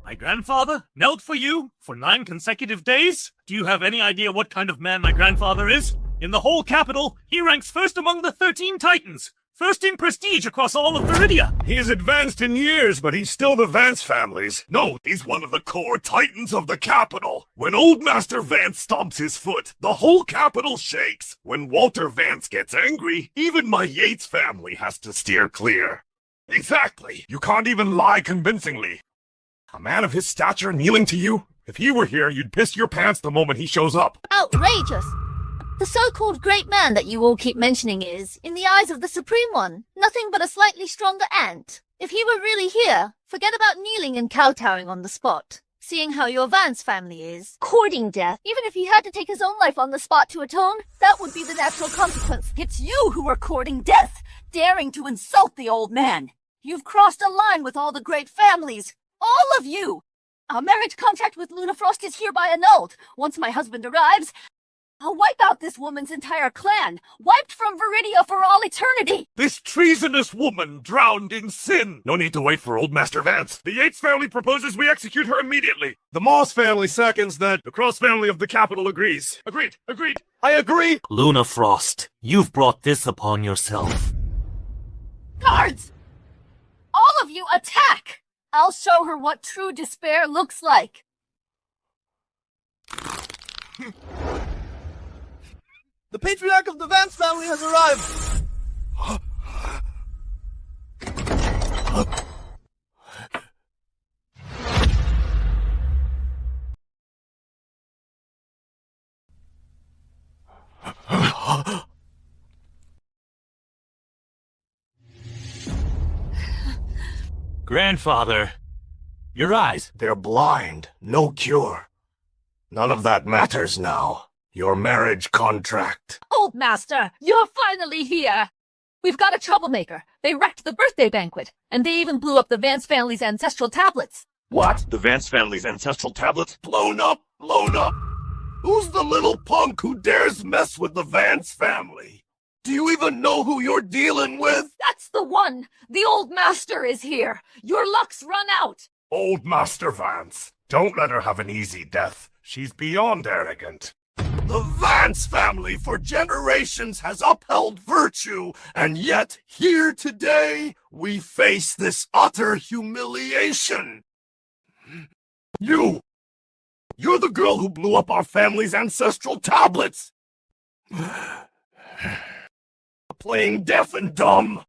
My grandfather knelt for you for 9 consecutive days? Do you have any idea what kind of man my grandfather is? In the whole capital, he ranks first among the 13 titans. First in prestige across all of Viridia. He is advanced in years, but he's still the Vance family's. No, he's one of the core titans of the capital. When old Master Vance stomps his foot, the whole capital shakes. When Walter Vance gets angry, even my Yates family has to steer clear. Exactly. You can't even lie convincingly. A man of his stature kneeling to you? If he were here, you'd piss your pants the moment he shows up. Outrageous! The so-called great man that you all keep mentioning is, in the eyes of the Supreme One, nothing but a slightly stronger ant. If he were really here, forget about kneeling and kowtowing on the spot. Seeing how your Vance family is Courting death. even if he had to take his own life on the spot to atone, that would be the natural consequence. It's you who are courting death, daring to insult the old man. You've crossed a line with all the great families. All of you. Our marriage contract with Luna Frost is hereby annulled. Once my husband arrives, I'll wipe out this woman's entire clan, wiped from Viridia for all eternity. This treasonous woman drowned in sin. No need to wait for old Master Vance. The Yates family proposes we execute her immediately. The Moss family seconds that. The Cross family of the capital agrees. Agreed. I agree. Luna Frost, you've brought this upon yourself. Guards! All of you attack! I'll show her what true despair looks like. The patriarch of the Vance family has arrived! Grandfather, your eyes. They're blind. No cure. None of that matters now. Your marriage contract. Old Master, you're finally here! We've got a troublemaker. They wrecked the birthday banquet, and they even blew up the Vance family's ancestral tablets. What? The Vance family's ancestral tablets? Blown up! Who's the little punk who dares mess with the Vance family? Do you even know who you're dealing with? That's the one! The Old Master is here! Your luck's run out! Old Master Vance. Don't let her have an easy death. She's beyond arrogant. The Vance family for generations has upheld virtue, and yet here today we face this utter humiliation. You're the girl who blew up our family's ancestral tablets. Playing deaf and dumb.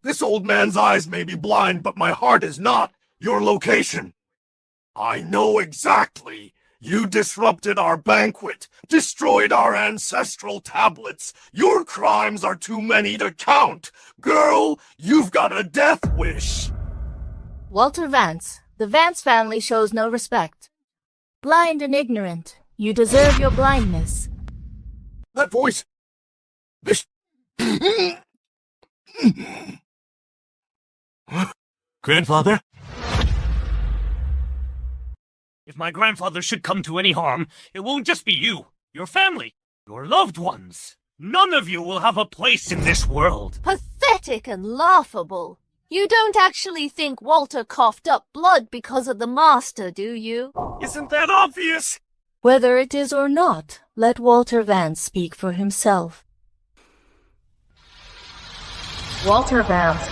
This old man's eyes may be blind, but my heart is not. Your location. I know exactly. You disrupted our banquet, destroyed our ancestral tablets. Your crimes are too many to count. Girl, you've got a death wish. Walter Vance, the Vance family shows no respect. Blind and ignorant. You deserve your blindness. That voice. This. Grandfather? If my grandfather should come to any harm, it won't just be you, your family, your loved ones. None of you will have a place in this world. Pathetic and laughable. You don't actually think Walter coughed up blood because of the Master, do you? Isn't that obvious? Whether it is or not, let Walter Vance speak for himself. Walter Vance.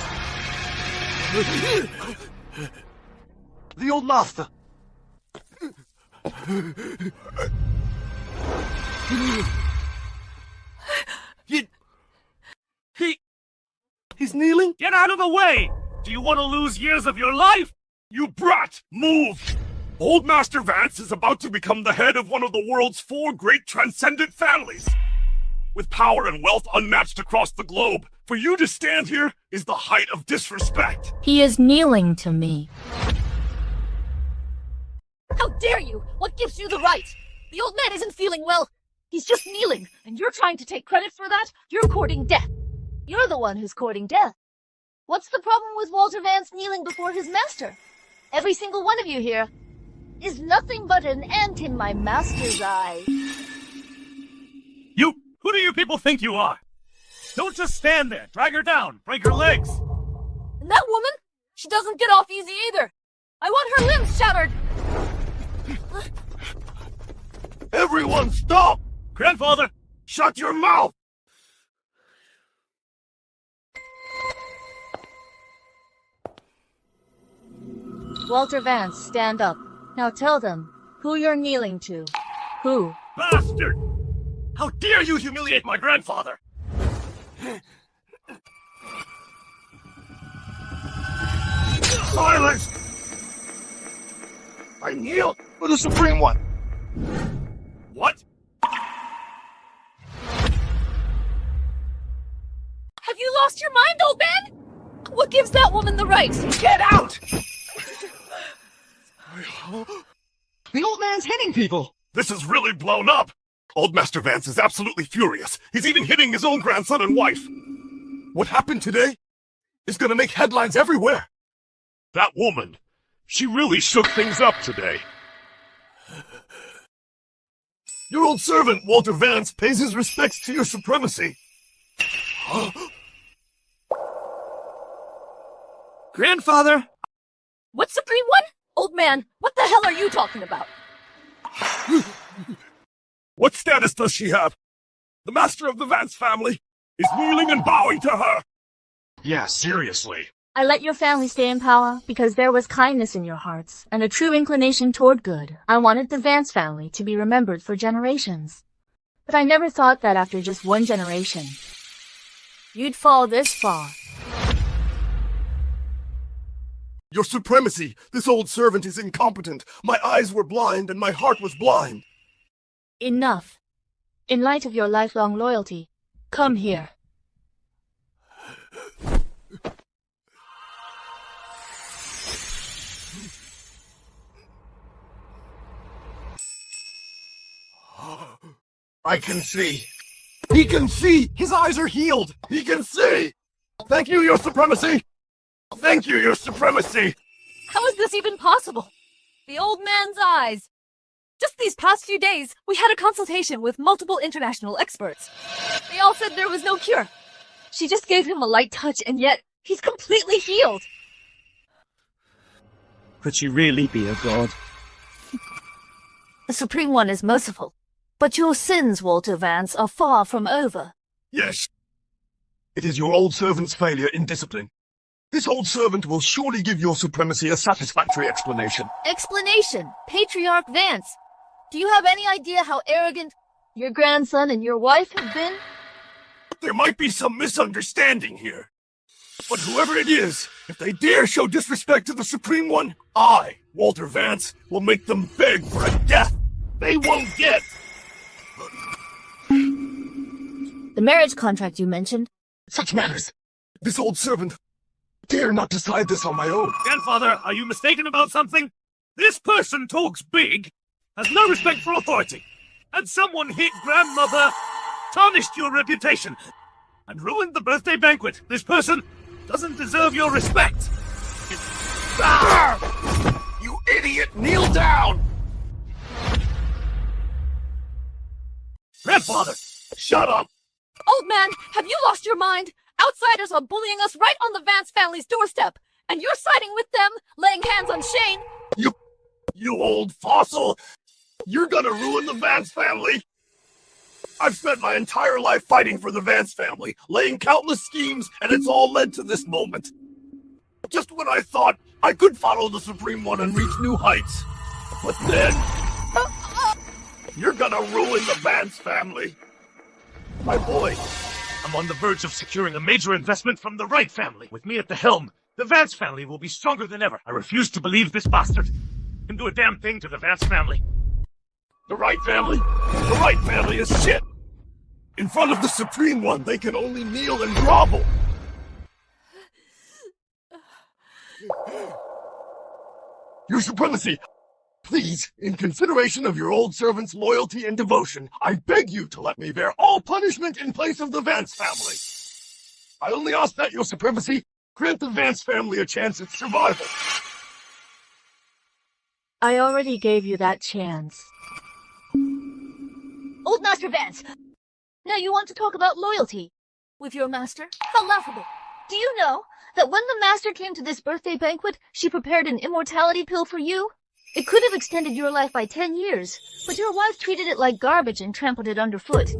The Old Master! He's kneeling? Get out of the way! Do you want to lose years of your life? You brat! Move! Old Master Vance is about to become the head of one of the world's 4 great transcendent families. With power and wealth unmatched across the globe, for you to stand here is the height of disrespect. He is kneeling to me. How dare you! What gives you the right? The old man isn't feeling well. He's just kneeling, and you're trying to take credit for that? You're courting death. You're the one who's courting death. What's the problem with Walter Vance kneeling before his master? Every single one of you here is nothing but an ant in my master's eye. Who do you people think you are? Don't just stand there. Drag her down. Break her legs. And that woman? She doesn't get off easy either. I want her limbs shattered. Everyone stop! Grandfather! Shut your mouth! Walter Vance, stand up. Now tell them who you're kneeling to. Who? Bastard! How dare you humiliate my grandfather! Silence! I kneel For the Supreme One! What? Have you lost your mind, old man? What gives that woman the right? Get out! The old man's hitting people! This is really blown up! Old Master Vance is absolutely furious. He's even hitting his own grandson and wife. What happened today is gonna make headlines everywhere. That woman, She really shook things up today. Your old servant, Walter Vance, pays his respects to your supremacy. Grandfather! What Supreme One? Old man, what the hell are you talking about? What status does she have? The master of the Vance family is kneeling and bowing to her. Yeah, seriously. I let your family stay in power because there was kindness in your hearts and a true inclination toward good. I wanted the Vance family to be remembered for generations. But I never thought that after just one generation, you'd fall this far. Your supremacy, this old servant is incompetent. My eyes were blind and my heart was blind. Enough. In light of your lifelong loyalty, come here. I can see. He can see! His eyes are healed! He can see! Thank you, Your Supremacy! Thank you, Your Supremacy! How is this even possible? The old man's eyes. Just these past few days, we had a consultation with multiple international experts. They all said there was no cure. She just gave him a light touch, and yet he's completely healed. Could she really be a god? The Supreme One is merciful. But your sins, Walter Vance, are far from over. Yes. It is your old servant's failure in discipline. This old servant will surely give your supremacy a satisfactory explanation. Explanation, Patriarch Vance. Do you have any idea how arrogant Your grandson and your wife have been? There might be some misunderstanding here. But whoever it is, if they dare show disrespect to the Supreme One, I, Walter Vance, will make them beg for a death they won't get. The marriage contract you mentioned. Such matters. This old servant dare not decide this on my own. Grandfather, are you mistaken about something? This person talks big, has no respect for authority, and someone hit grandmother, tarnished your reputation, and ruined the birthday banquet. This person doesn't deserve your respect. Ah! You idiot! Kneel down! Grandfather! Shut up! Old man, have you lost your mind? Outsiders are bullying us right on the Vance family's doorstep, and you're siding with them, laying hands on Shane? You old fossil! You're gonna ruin the Vance family! I've spent my entire life fighting for the Vance family, laying countless schemes, and it's all led to this moment. Just when I thought I could follow the Supreme One and reach new heights. But then... you're gonna ruin the Vance family. My boy. I'm on the verge of securing a major investment from the Wright family. With me at the helm, the Vance family will be stronger than ever. I refuse to believe this bastard can do a damn thing to the Vance family. The Wright family? The Wright family is shit! In front of the Supreme One, they can only kneel and grovel! Your Supremacy! Please, in consideration of your old servant's loyalty and devotion, I beg you to let me bear all punishment in place of the Vance family. I only ask that, Your Supremacy, grant the Vance family a chance at survival. I already gave you that chance. Old Master Vance! Now you want to talk about loyalty with your master? How laughable. Do you know that when the master came to this birthday banquet, she prepared an immortality pill for you? It could have extended your life by 10 years, but your wife treated it like garbage and trampled it underfoot.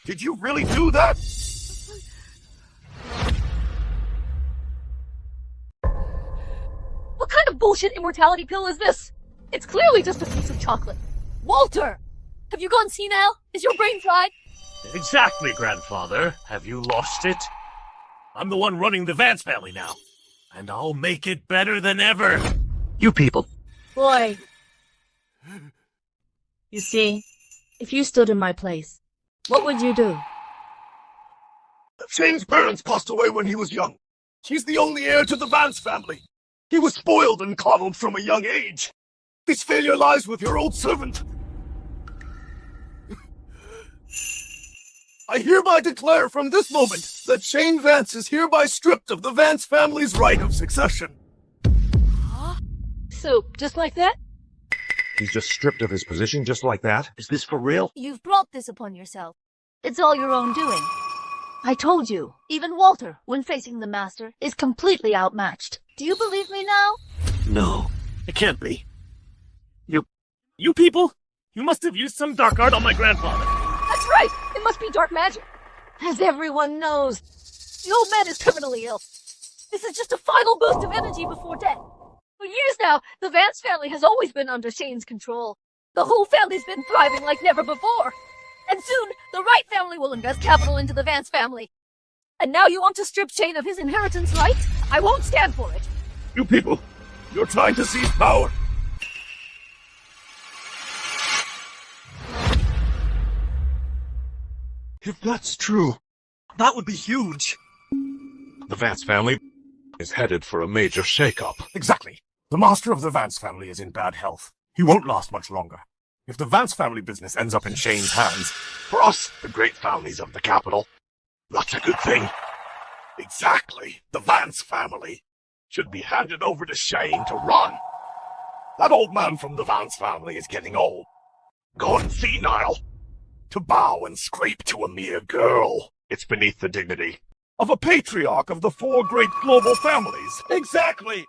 Did you really do that? What kind of bullshit immortality pill is this? It's clearly just a piece of chocolate. Walter! Have you gone senile? Is your brain fried? Exactly, Grandfather. Have you lost it? I'm the one running the Vance family now, and I'll make it better than ever. You people. Boy. You see, if you stood in my place, what would you do? Shane's parents passed away when he was young. He's the only heir to the Vance family. He was spoiled and coddled from a young age. This failure lies with your old servant. I hereby declare from this moment that Shane Vance is hereby stripped of the Vance family's right of succession. So, just like that? He's just stripped of his position just like that? Is this for real? You've brought this upon yourself. It's all your own doing. I told you, even Walter, when facing the Master, is completely outmatched. Do you believe me now? No, it can't be. You people? You must have used some dark art on my grandfather. That's right! It must be dark magic. As everyone knows, the old man is terminally ill. This is just a final boost of energy before death. For years now, the Vance family has always been under Shane's control. The whole family's been thriving like never before. And soon, the Wright family will invest capital into the Vance family. And now you want to strip Shane of his inheritance rights? I won't stand for it. You people, you're trying to seize power. If that's true, that would be huge. The Vance family is headed for a major shakeup. Exactly. The master of the Vance family is in bad health. He won't last much longer. If the Vance family business ends up in Shane's hands, for us, the great families of the capital, that's a good thing. Exactly. The Vance family should be handed over to Shane to run. That old man from the Vance family is getting old. Gone senile. To bow and scrape to a mere girl, it's beneath the dignity of a patriarch of the 4 great global families. Exactly!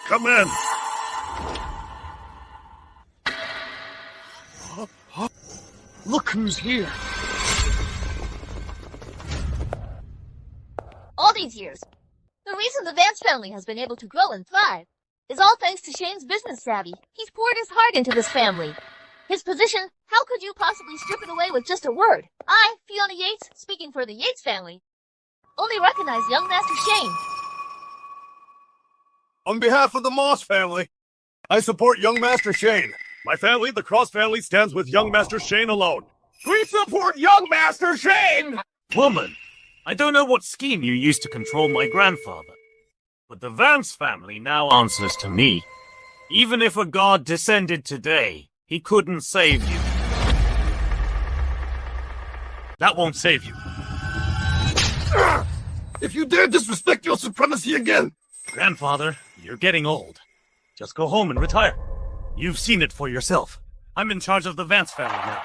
Come in. Look who's here. All these years, the reason the Vance family has been able to grow and thrive is all thanks to Shane's business savvy. He's poured his heart into this family. His position, how could you possibly strip it away with just a word? I, Fiona Yates, speaking for the Yates family, only recognize young Master Shane. On behalf of the Moss family, I support young Master Shane. My family, the Cross family, stands with young Master Shane alone. We support young Master Shane! Woman, I don't know what scheme you used to control my grandfather, but the Vance family now answers to me. Even if a god descended today, he couldn't save you. That won't save you. If you dare disrespect your supremacy again! Grandfather, you're getting old. Just go home and retire. You've seen it for yourself. I'm in charge of the Vance family now.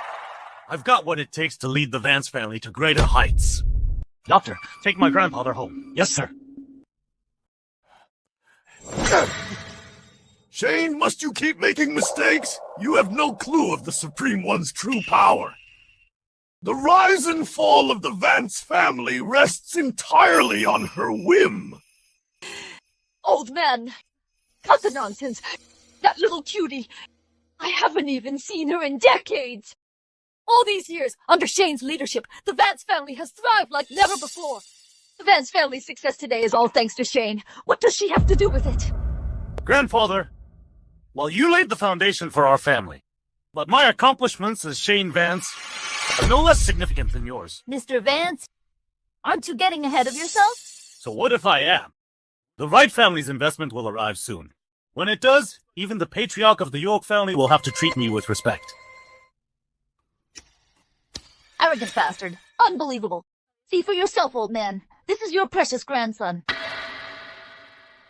I've got what it takes to lead the Vance family to greater heights. Doctor, take my grandfather home. Yes, sir. Shane, must you keep making mistakes? You have no clue of the Supreme One's true power. The rise and fall of the Vance family rests entirely on her whim. Old man, cut the nonsense. That little cutie. I haven't even seen her in decades. All these years, under Shane's leadership, the Vance family has thrived like never before. The Vance family's success today is all thanks to Shane. What does she have to do with it? Grandfather, well, you laid the foundation for our family, but my accomplishments as Shane Vance are no less significant than yours. Mr. Vance, aren't you getting ahead of yourself? So what if I am? The Wright family's investment will arrive soon. When it does, even the patriarch of the York family will have to treat me with respect. Arrogant bastard. Unbelievable. See for yourself, old man. This is your precious grandson.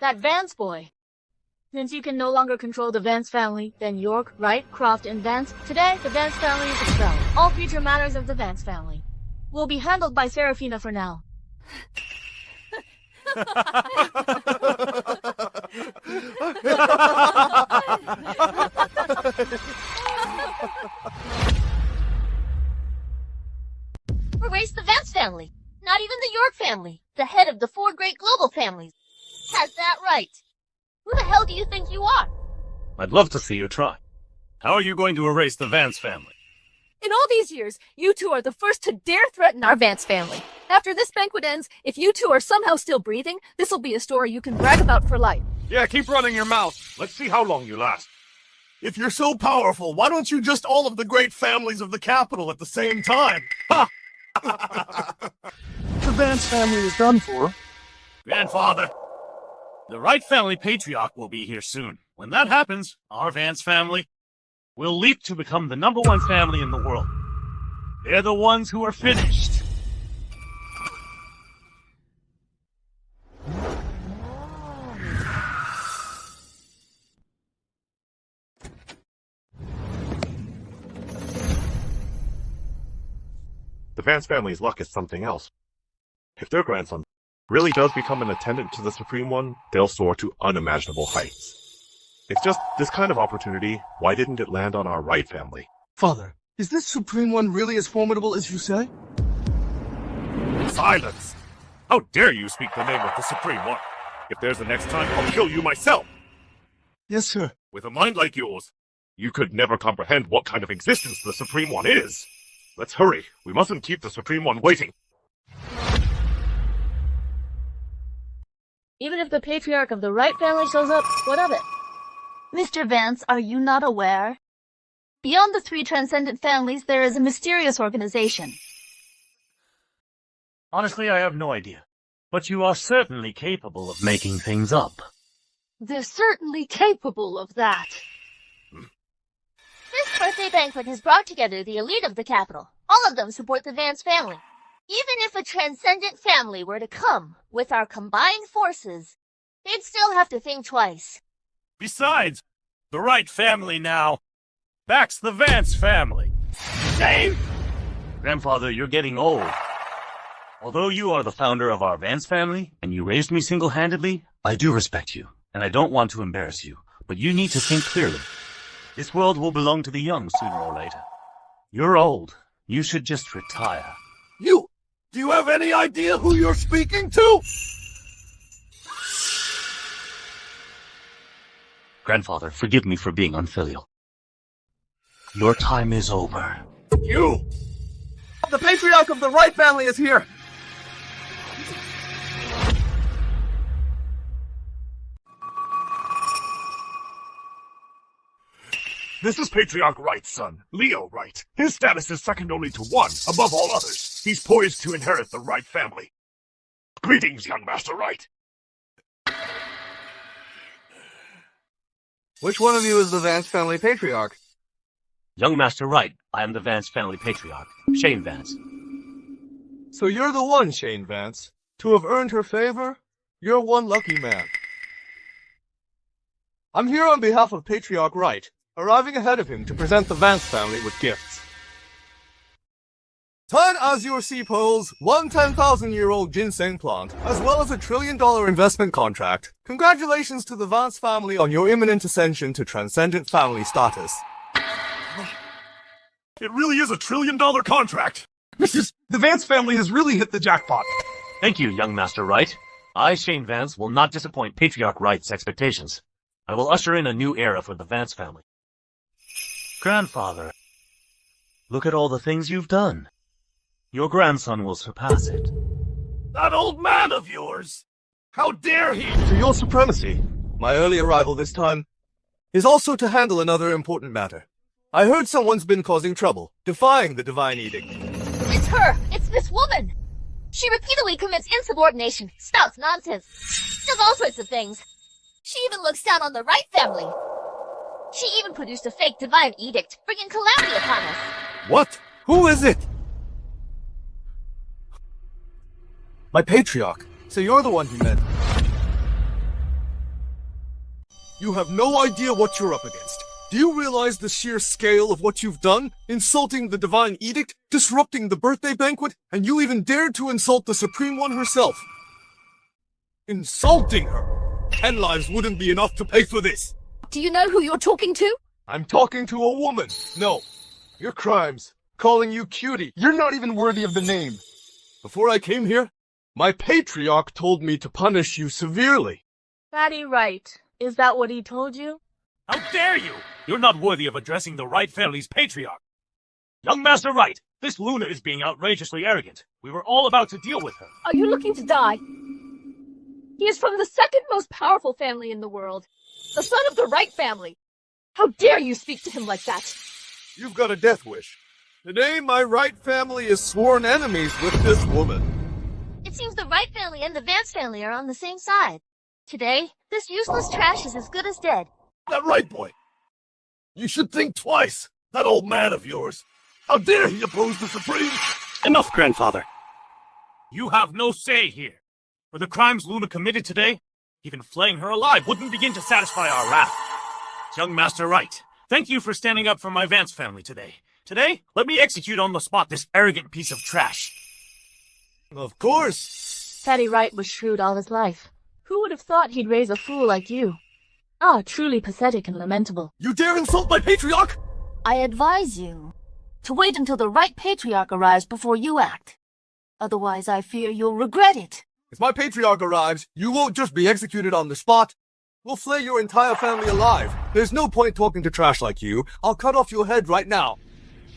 That Vance boy. Since you can no longer control the Vance family, then York, Wright, Croft, and Vance, today the Vance family is expelled. All future matters of the Vance family will be handled by Serafina for now. Erase the Vance family. Not even the York family, the head of the 4 great global families, has that right. Who the hell do you think you are? I'd love to see you try. How are you going to erase the Vance family? In all these years, you two are the first to dare threaten our Vance family. After this banquet ends, if you two are somehow still breathing, this'll be a story you can brag about for life. Yeah, keep running your mouth. Let's see how long you last. If you're so powerful, why don't you just all of the great families of the capital at the same time? Ha! The Vance family is done for. Grandfather, the Wright family patriarch will be here soon. When that happens, our Vance family will leap to become the #1 family in the world. They're the ones who are finished. The Vance family's luck is something else. If their grandson really does become an attendant to the Supreme One, they'll soar to unimaginable heights. It's just this kind of opportunity, why didn't it land on our Wright family? Father, is this Supreme One really as formidable as you say? Silence! How dare you speak the name of the Supreme One? If there's a next time, I'll kill you myself! Yes, sir. With a mind like yours, you could never comprehend what kind of existence the Supreme One is. Let's hurry. We mustn't keep the Supreme One waiting. Even if the patriarch of the Wright family shows up, what of it? Mr. Vance, are you not aware? Beyond the 3 transcendent families, there is a mysterious organization. Honestly, I have no idea. But you are certainly capable of making things up. They're certainly capable of that. This birthday banquet has brought together the elite of the capital. All of them support the Vance family. Even if a transcendent family were to come with our combined forces, they'd still have to think twice. Besides, the Wright family now backs the Vance family. Shame! Grandfather, you're getting old. Although you are the founder of our Vance family, and you raised me single-handedly, I do respect you, and I don't want to embarrass you, but you need to think clearly. This world will belong to the young sooner or later. You're old. You should just retire. Do you have any idea who you're speaking to? Grandfather, forgive me for being unfilial. Your time is over. You! The patriarch of the Wright family is here! This is Patriarch Wright's son, Leo Wright. His status is second only to one, above all others. He's poised to inherit the Wright family. Greetings, young Master Wright. Which one of you is the Vance family patriarch? Young Master Wright, I am the Vance family patriarch, Shane Vance. So you're the one, Shane Vance. To have earned her favor, you're one lucky man. I'm here on behalf of Patriarch Wright, arriving ahead of him to present the Vance family with gifts. 10 Azure Sea Pearls, one 10,000-year-old ginseng plant, as well as a $1 trillion investment contract. Congratulations to the Vance family on your imminent ascension to transcendent family status. It really is a $1 trillion contract. The Vance family has really hit the jackpot. Thank you, young Master Wright. I, Shane Vance, will not disappoint Patriarch Wright's expectations. I will usher in a new era for the Vance family. Grandfather, look at all the things you've done. Your grandson will surpass it. That old man of yours! How dare he! To your supremacy, my early arrival this time is also to handle another important matter. I heard someone's been causing trouble, defying the divine edict. It's her! It's this woman! She repeatedly commits insubordination, spouts nonsense, does all sorts of things. She even looks down on the Wright family. She even produced a fake divine edict, bringing calamity upon us. What? Who is it? My patriarch. So you're the one he meant. You have no idea what you're up against. Do you realize the sheer scale of what you've done? Insulting the divine edict, disrupting the birthday banquet, and you even dared to insult the Supreme One herself. Insulting her? 10 lives wouldn't be enough to pay for this. Do you know who you're talking to? I'm talking to a woman. No. Your crimes. Calling you cutie. You're not even worthy of the name. Before I came here, my patriarch told me to punish you severely. Fatty Wright, is that what he told you? How dare you! You're not worthy of addressing the Wright family's patriarch. Young Master Wright, this Luna is being outrageously arrogant. We were all about to deal with her. Are you looking to die? He is from the second most powerful family in the world, the son of the Wright family. How dare you speak to him like that? You've got a death wish. Today, my Wright family is sworn enemies with this woman. It seems the Wright family and the Vance family are on the same side. Today, this useless trash is as good as dead. That Wright boy. You should think twice. That old man of yours. How dare he oppose the Supreme? Enough, grandfather. You have no say here. For the crimes Luna committed today, even flaying her alive wouldn't begin to satisfy our wrath. Young Master Wright, thank you for standing up for my Vance family today. Today, let me execute on the spot this arrogant piece of trash. Of course. Fatty Wright was shrewd all his life. Who would have thought he'd raise a fool like you? Ah, truly pathetic and lamentable. You dare insult my patriarch? I advise you to wait until the right patriarch arrives before you act. Otherwise, I fear you'll regret it. If my patriarch arrives, you won't just be executed on the spot. We'll flay your entire family alive. There's no point talking to trash like you. I'll cut off your head right now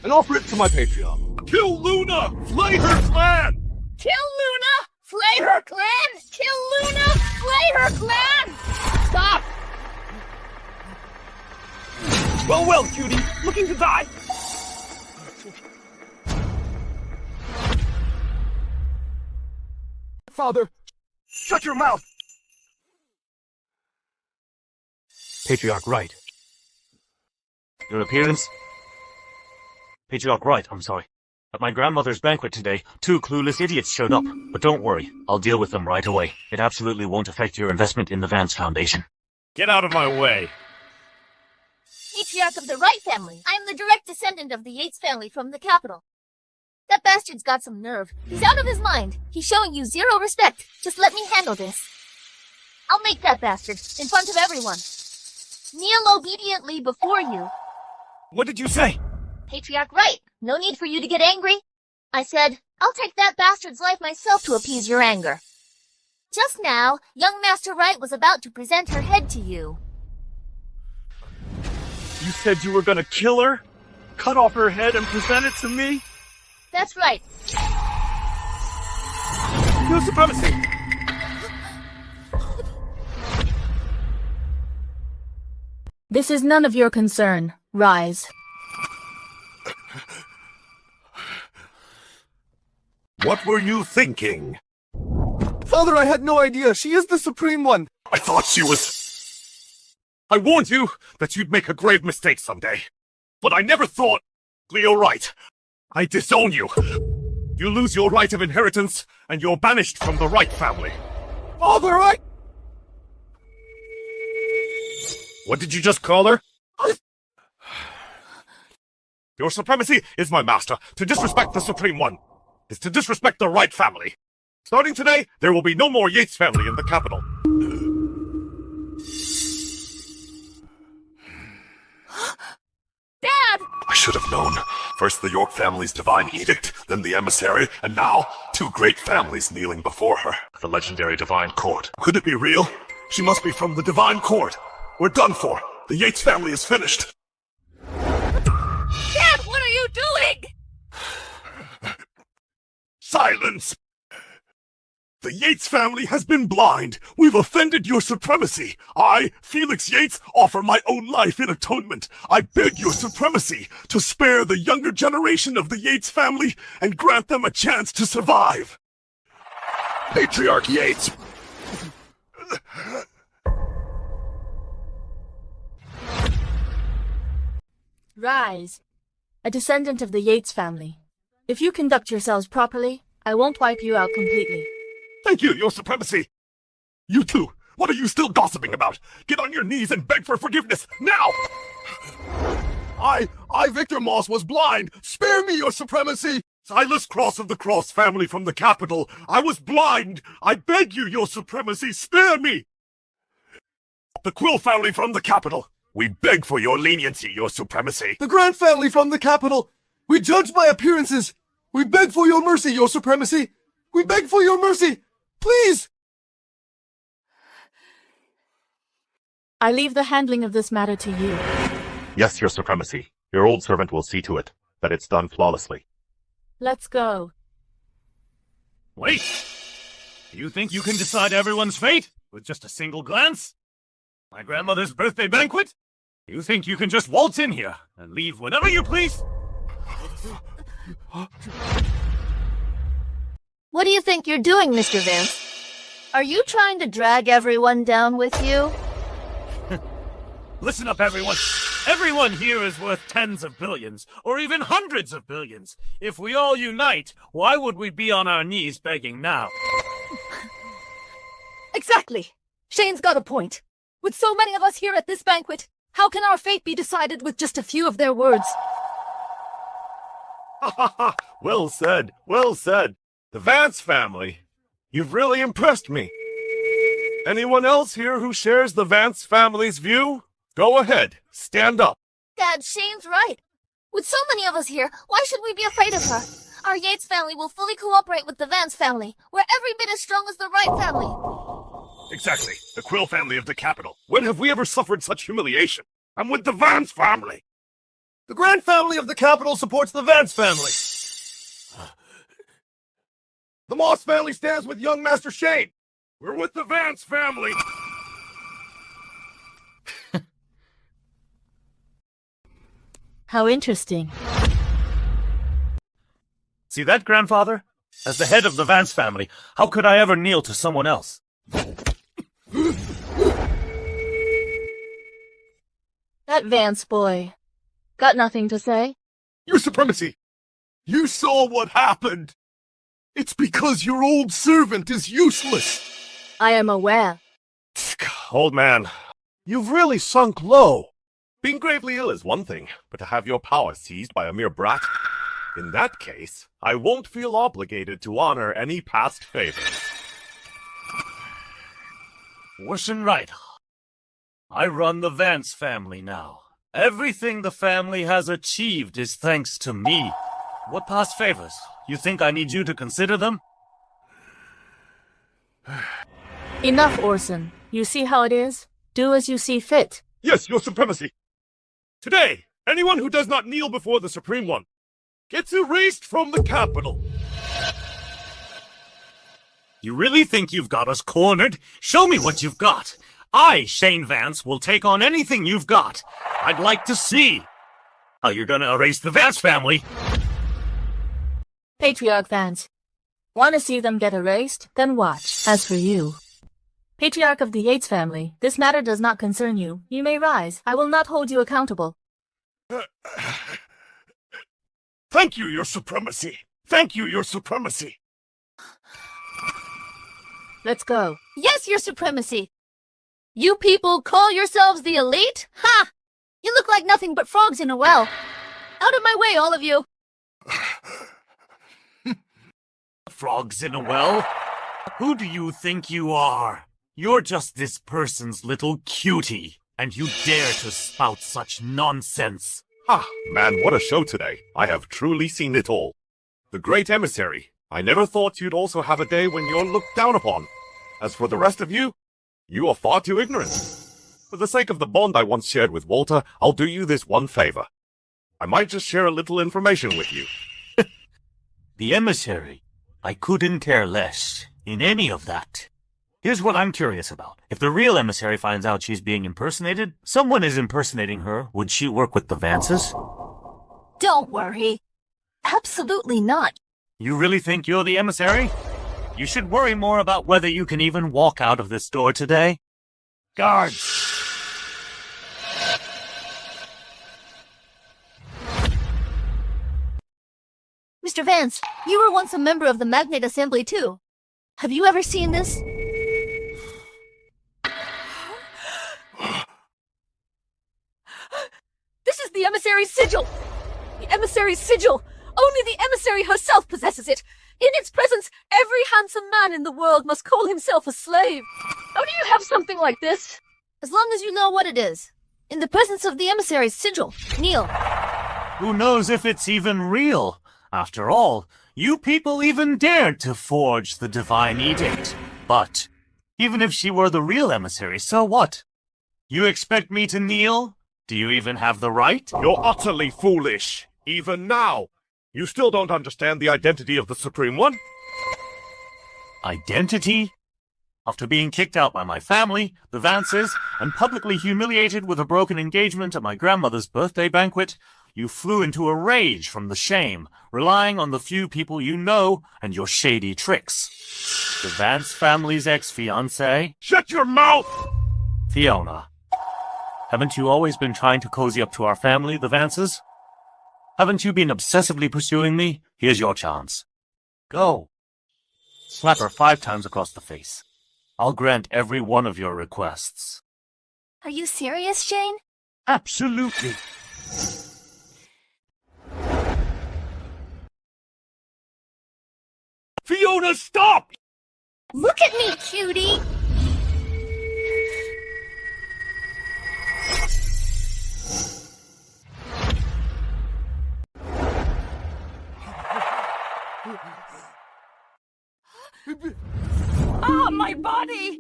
and offer it to my patriarch. Kill Luna! Flay her clan! Kill Luna! Flay her clan! Kill Luna! Flay her clan! Stop! Well, cutie. Looking to die? Father, Shut your mouth! Patriarch Wright. Your appearance? Patriarch Wright, I'm sorry. At my grandmother's banquet today, 2 clueless idiots showed up. But don't worry, I'll deal with them right away. It absolutely won't affect your investment in the Vance Foundation. Get out of my way. Patriarch of the Wright family. I am the direct descendant of the Yates family from the capital. That bastard's got some nerve. He's out of his mind. He's showing you zero respect. Just let me handle this. I'll make that bastard in front of everyone kneel obediently before you. What did you say? Patriarch Wright, no need for you to get angry. I said, I'll take that bastard's life myself to appease your anger. Just now, young Master Wright was about to present her head to you. You said you were gonna kill her? Cut off her head and present it to me? That's right. Your supremacy! This is none of your concern. Rise. What were you thinking? Father, I had no idea. She is the Supreme One. I thought she was... I warned you that you'd make a grave mistake someday. But I never thought... Leo Wright, I disown you. You lose your right of inheritance, and you're banished from the Wright family. Father, I... What did you just call her? Your supremacy is my master. To disrespect the Supreme One is to disrespect the Wright family. Starting today, there will be no more Yates family in the capital. Dad! I should have known. First the York family's divine edict, then the emissary, and now 2 great families kneeling before her. The legendary divine court. Could it be real? She must be from the divine court. We're done for. The Yates family is finished. Dad, what are you doing? Silence! The Yates family has been blind. We've offended your supremacy. I, Felix Yates, offer my own life in atonement. I beg your supremacy to spare the younger generation of the Yates family and grant them a chance to survive. Patriarch Yates. Rise. A descendant of the Yates family. If you conduct yourselves properly, I won't wipe you out completely. Thank you, your supremacy. You two, what are you still gossiping about? Get on your knees and beg for forgiveness, now! I, Victor Moss, was blind. Spare me, your supremacy! Silas Cross of the Cross family from the capital. I was blind. I beg you, your supremacy, spare me! The Quill family from the capital. We beg for your leniency, your supremacy. The Grant family from the capital. We judge by appearances. We beg for your mercy, your supremacy. We beg for your mercy. Please! I leave the handling of this matter to you. Yes, your supremacy. Your old servant will see to it that it's done flawlessly. Let's go. Wait! You think you can decide everyone's fate with just a single glance? My grandmother's birthday banquet? You think you can just waltz in here and leave whenever you please? What do you think you're doing, Mr. Vance? Are you trying to drag everyone down with you? Listen up, everyone. Everyone here is worth tens of billions, or even hundreds of billions. If we all unite, why would we be on our knees begging now? Exactly. Shane's got a point. With so many of us here at this banquet, how can our fate be decided with just a few of their words? Ha ha ha! Well said, well said. The Vance family. You've really impressed me. Anyone else here who shares the Vance family's view? Go ahead, stand up. Dad, Shane's right. With so many of us here, why should we be afraid of her? Our Yates family will fully cooperate with the Vance family. We're every bit as strong as the Wright family. Exactly. The Quill family of the capital. When have we ever suffered such humiliation? I'm with the Vance family. The Grant family of the capital supports the Vance family. The Moss family stands with young Master Shane. We're with the Vance family. How interesting. See that, grandfather? As the head of the Vance family, how could I ever kneel to someone else? That Vance boy. Got nothing to say? Your Supremacy, you saw what happened. It's because your old servant is useless. I am aware. Old man, you've really sunk low. Being gravely ill is one thing, but to have your power seized by a mere brat? In that case, I won't feel obligated to honor any past favors. Worse than right. I run the Vance family now. Everything the family has achieved is thanks to me. What past favors? You think I need you to consider them? Enough, Orson. You see how it is? Do as you see fit. Yes, Your Supremacy. Today, anyone who does not kneel before the Supreme One gets erased from the capital. You really think you've got us cornered? Show me what you've got. I, Shane Vance, will take on anything you've got. I'd like to see how you're gonna erase the Vance family. Patriarch Vance. Want to see them get erased? Then watch. As for you, Patriarch of the Yates family, this matter does not concern you. You may rise. I will not hold you accountable. Thank you, Your Supremacy. Thank you, Your Supremacy. Let's go. Yes, Your Supremacy. You people call yourselves the elite? Ha! You look like nothing but frogs in a well. Out of my way, all of you. Frogs in a well? Who do you think you are? You're just this person's little cutie, and you dare to spout such nonsense. Ah, man, what a show today. I have truly seen it all. The Great Emissary. I never thought you'd also have a day when you're looked down upon. As for the rest of you, you are far too ignorant. For the sake of the bond I once shared with Walter, I'll do you this one favor. I might just share a little information with you. The emissary? I couldn't care less in any of that. Here's what I'm curious about. If the real emissary finds out she's being impersonated, someone is impersonating her, would she work with the Vances? Don't worry. Absolutely not. You really think you're the emissary? You should worry more about whether you can even walk out of this door today. Guards! Mr. Vance, you were once a member of the Magnate Assembly too. Have you ever seen this? This is the emissary's sigil! The emissary's sigil! Only the emissary herself possesses it! In its presence, every handsome man in the world must call himself a slave! How do you have something like this? As long as you know what it is. In the presence of the emissary's sigil, kneel. Who knows if it's even real? After all, you people even dared to forge the divine edict. But, even if she were the real emissary, so what? You expect me to kneel? Do you even have the right? You're utterly foolish. Even now. You still don't understand the identity of the Supreme One? Identity? After being kicked out by my family, the Vances, and publicly humiliated with a broken engagement at my grandmother's birthday banquet, you flew into a rage from the shame, relying on the few people you know and your shady tricks. The Vance family's ex-fiancée? Shut your mouth! Fiona. Haven't you always been trying to cozy up to our family, the Vances? Haven't you been obsessively pursuing me? Here's your chance. Go. Slap her 5 times across the face. I'll grant every one of your requests. Are you serious, Shane? Absolutely. Fiona, stop! Look at me, cutie! Ah, my body!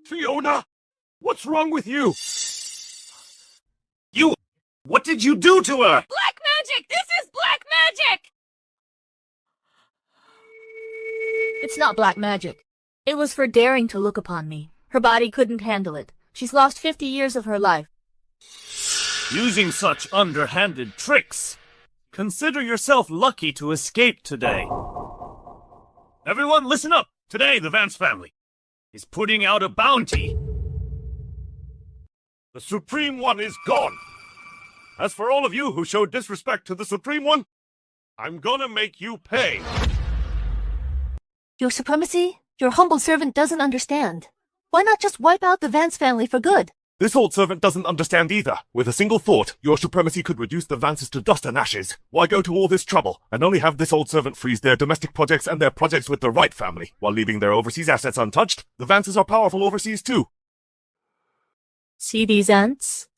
Fiona! What's wrong with you? What did you do to her? Black magic! This is black magic! It's not black magic. It was for daring to look upon me. Her body couldn't handle it. She's lost 50 years of her life. Using such underhanded tricks. Consider yourself lucky to escape today. Everyone, listen up. Today, the Vance family is putting out a bounty. The Supreme One is gone. As for all of you who showed disrespect to the Supreme One, I'm gonna make you pay. Your Supremacy, your humble servant doesn't understand. Why not just wipe out the Vance family for good? This old servant doesn't understand either. With a single thought, your supremacy could reduce the Vances to dust and ashes. Why go to all this trouble and only have this old servant freeze their domestic projects and their projects with the right family, while leaving their overseas assets untouched? The Vances are powerful overseas too. See these ants?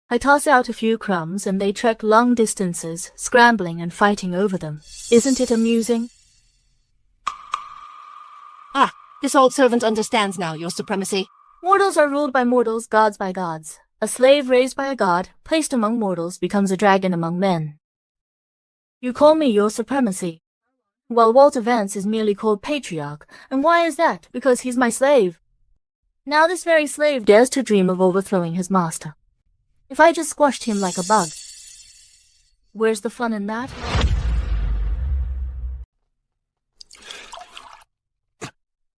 I toss out a few crumbs and they trek long distances, scrambling and fighting over them. Isn't it amusing? Ah, this old servant understands now, your Supremacy. Mortals are ruled by mortals, gods by gods. A slave raised by a god, placed among mortals, becomes a dragon among men. You call me your Supremacy, while Walter Vance is merely called Patriarch. And why is that? Because he's my slave. Now this very slave dares to dream of overthrowing his master. If I just squashed him like a bug, where's the fun in that?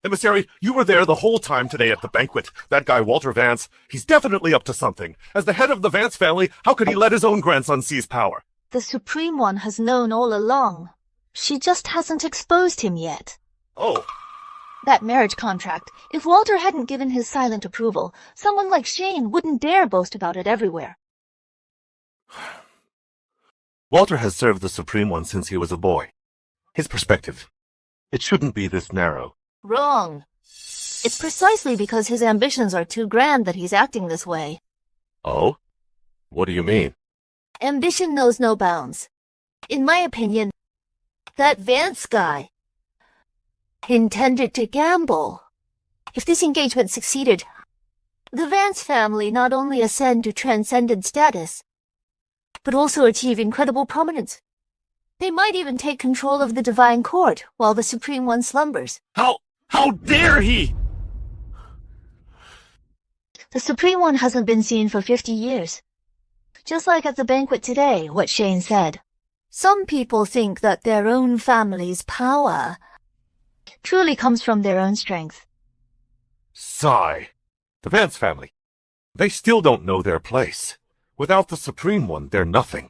Emissary, you were there the whole time today at the banquet. That guy Walter Vance, he's definitely up to something. As the head of the Vance family, how could he let his own grandson seize power? The Supreme One has known all along. She just hasn't exposed him yet. Oh. That marriage contract, if Walter hadn't given his silent approval, someone like Shane wouldn't dare boast about it everywhere. Walter has served the Supreme One since he was a boy. His perspective, it shouldn't be this narrow. Wrong. It's precisely because his ambitions are too grand that he's acting this way. Oh? What do you mean? Ambition knows no bounds. In my opinion, that Vance guy intended to gamble. If this engagement succeeded, the Vance family not only ascend to transcendent status, but also achieve incredible prominence. They might even take control of the Divine Court while the Supreme One slumbers. How dare he! The Supreme One hasn't been seen for 50 years. Just like at the banquet today, what Shane said. Some people think that their own family's power truly comes from their own strength. Sigh. The Vance family. They still don't know their place. Without the Supreme One, they're nothing.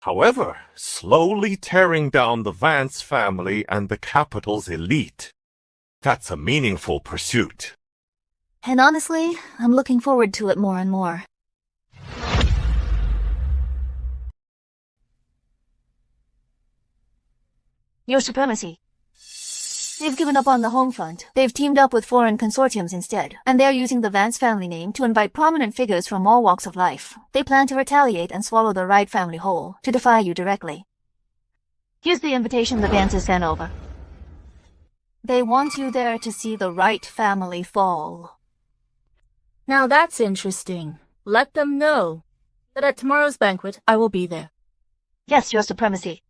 However, slowly tearing down the Vance family and the capital's elite, that's a meaningful pursuit. And honestly, I'm looking forward to it more and more. Your Supremacy. They've given up on the home front. They've teamed up with foreign consortiums instead, and they're using the Vance family name to invite prominent figures from all walks of life. They plan to retaliate and swallow the Wright family whole, to defy you directly. Here's the invitation the Vances sent over. They want you there to see the Wright family fall. Now that's interesting. Let them know that at tomorrow's banquet I will be there. Yes, Your Supremacy.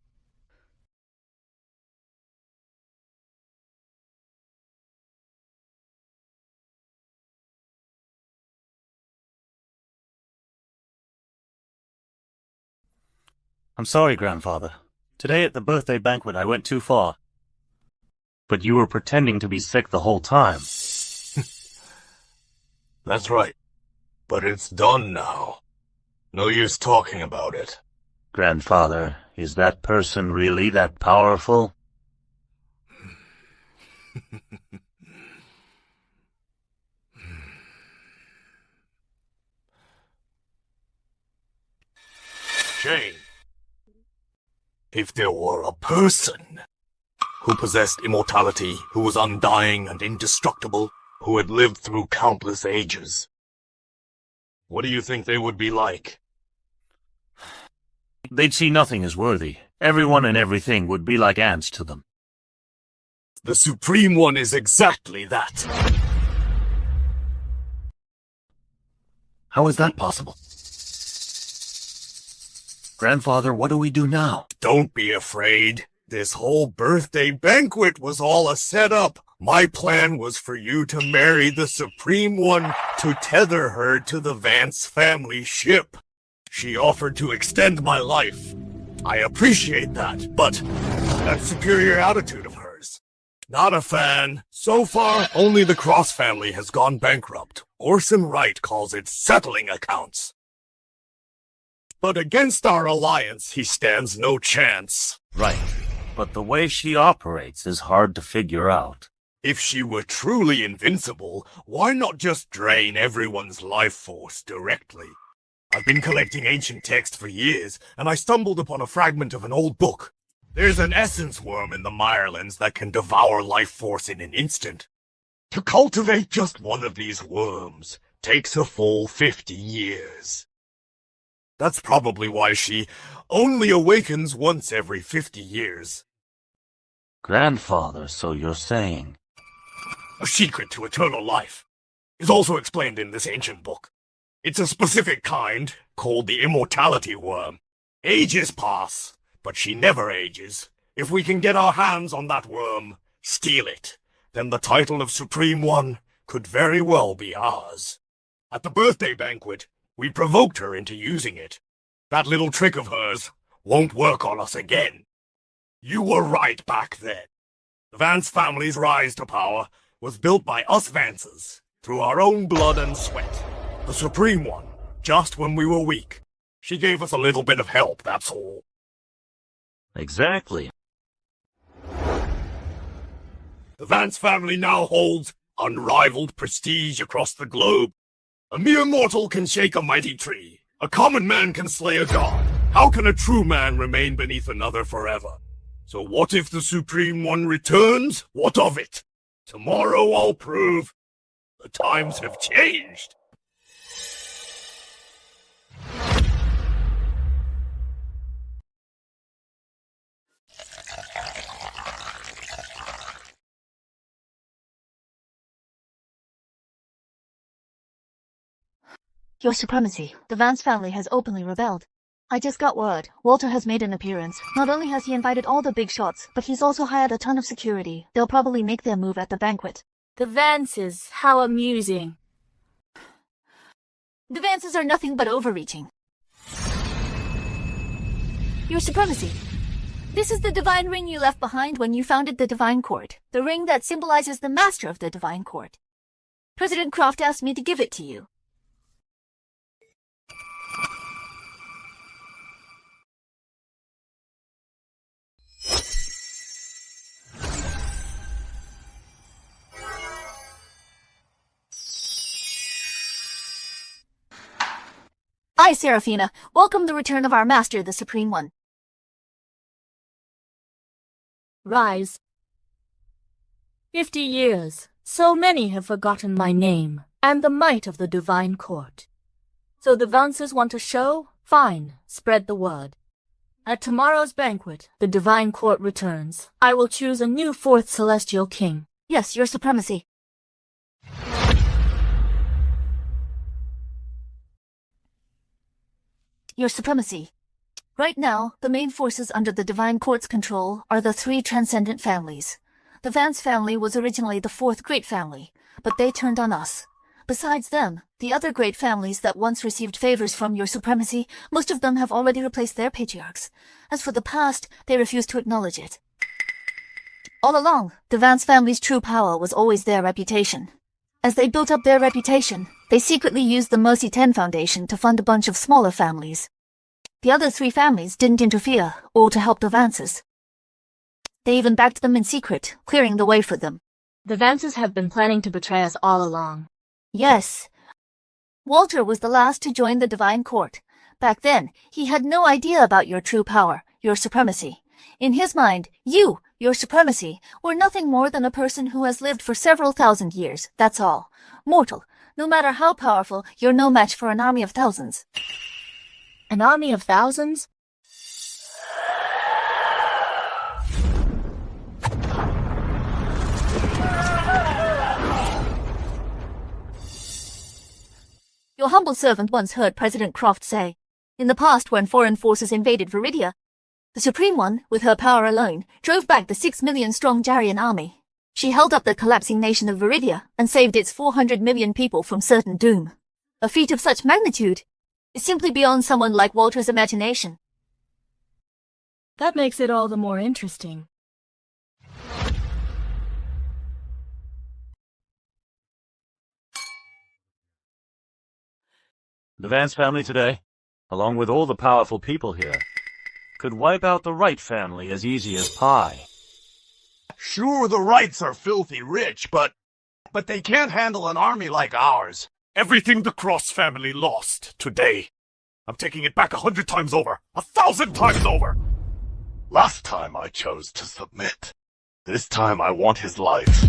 I'm sorry, Grandfather. Today at the birthday banquet I went too far. But you were pretending to be sick the whole time. That's right. But it's done now. No use talking about it. Grandfather, is that person really that powerful? Shane, if there were a person who possessed immortality, who was undying and indestructible, who had lived through countless ages, what do you think they would be like? They'd see nothing as worthy. Everyone and everything would be like ants to them. The Supreme One is exactly that. How is that possible? Grandfather, what do we do now? Don't be afraid. This whole birthday banquet was all a setup. My plan was for you to marry the Supreme One, to tether her to the Vance family ship. She offered to extend my life. I appreciate that, but that superior attitude of hers. Not a fan. So far, only the Cross family has gone bankrupt. Orson Wright calls it settling accounts. But against our alliance, he stands no chance. Right. But the way she operates is hard to figure out. If she were truly invincible, why not just drain everyone's life force directly? I've been collecting ancient texts for years, and I stumbled upon a fragment of an old book. There's an essence worm in the Mirelands that can devour life force in an instant. To cultivate just one of these worms takes a full 50 years. That's probably why she only awakens once every 50 years. Grandfather, so you're saying? A secret to eternal life is also explained in this ancient book. It's a specific kind, called the immortality worm. Ages pass, but she never ages. If we can get our hands on that worm, steal it, then the title of Supreme One could very well be ours. At the birthday banquet, we provoked her into using it. That little trick of hers won't work on us again. You were right back then. The Vance family's rise to power was built by us Vances, through our own blood and sweat. The Supreme One, just when we were weak. She gave us a little bit of help, that's all. Exactly. The Vance family now holds unrivaled prestige across the globe. A mere mortal can shake a mighty tree. A common man can slay a god. How can a true man remain beneath another forever? So what if the Supreme One returns? What of it? Tomorrow I'll prove the times have changed. Your Supremacy, the Vance family has openly rebelled. I just got word. Walter has made an appearance. Not only has he invited all the big shots, but he's also hired a ton of security. They'll probably make their move at the banquet. The Vances, how amusing. The Vances are nothing but overreaching. Your Supremacy, this is the divine ring you left behind when you founded the Divine Court. The ring that symbolizes the master of the Divine Court. President Croft asked me to give it to you. I, Seraphina, welcome the return of our master, the Supreme One. Rise. 50 years. So many have forgotten my name and the might of the Divine Court. So the Vances want a show? Fine, spread the word. At tomorrow's banquet, the Divine Court returns. I will choose a new fourth celestial king. Yes, Your Supremacy. Your Supremacy. Right now, the main forces under the Divine Court's control are the three transcendent families. The Vance family was originally the fourth great family, but they turned on us. Besides them, the other great families that once received favors from Your Supremacy, most of them have already replaced their patriarchs. As for the past, they refuse to acknowledge it. All along, the Vance family's true power was always their reputation. As they built up their reputation, they secretly used the Mercy 10 Foundation to fund a bunch of smaller families. The other 3 families didn't interfere or to help the Vances. They even backed them in secret, clearing the way for them. The Vances have been planning to betray us all along. Yes. Walter was the last to join the Divine Court. Back then, he had no idea about your true power, your supremacy. In his mind, you, your supremacy, were nothing more than a person who has lived for several thousand years, that's all. Mortal. No matter how powerful, you're no match for an army of thousands. An army of thousands? Your humble servant once heard President Croft say, in the past when foreign forces invaded Viridia, the Supreme One, with her power alone, drove back the 6 million-strong Jarian army. She held up the collapsing nation of Viridia and saved its 400 million people from certain doom. A feat of such magnitude is simply beyond someone like Walter's imagination. That makes it all the more interesting. The Vance family today, along with all the powerful people here, could wipe out the Wright family as easy as pie. Sure, the Wrights are filthy rich, but they can't handle an army like ours. Everything the Cross family lost today, I'm taking it back 100 times over, 1,000 times over. Last time I chose to submit. This time I want his life.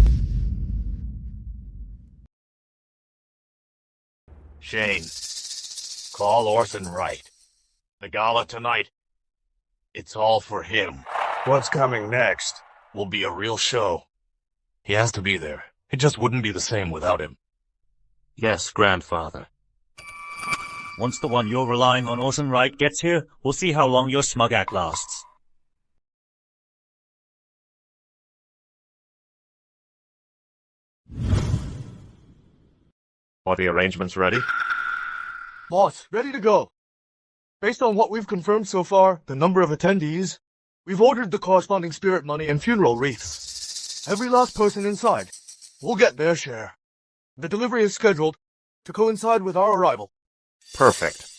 Shane, call Orson Wright. The gala tonight, it's all for him. What's coming next? Will be a real show. He has to be there. It just wouldn't be the same without him. Yes, grandfather. Once the one you're relying on, Orson Wright, gets here, we'll see how long your smug act lasts. Are the arrangements ready? Boss, ready to go. Based on what we've confirmed so far, the number of attendees, we've ordered the corresponding spirit money and funeral wreaths. Every last person inside will get their share. The delivery is scheduled to coincide with our arrival. Perfect.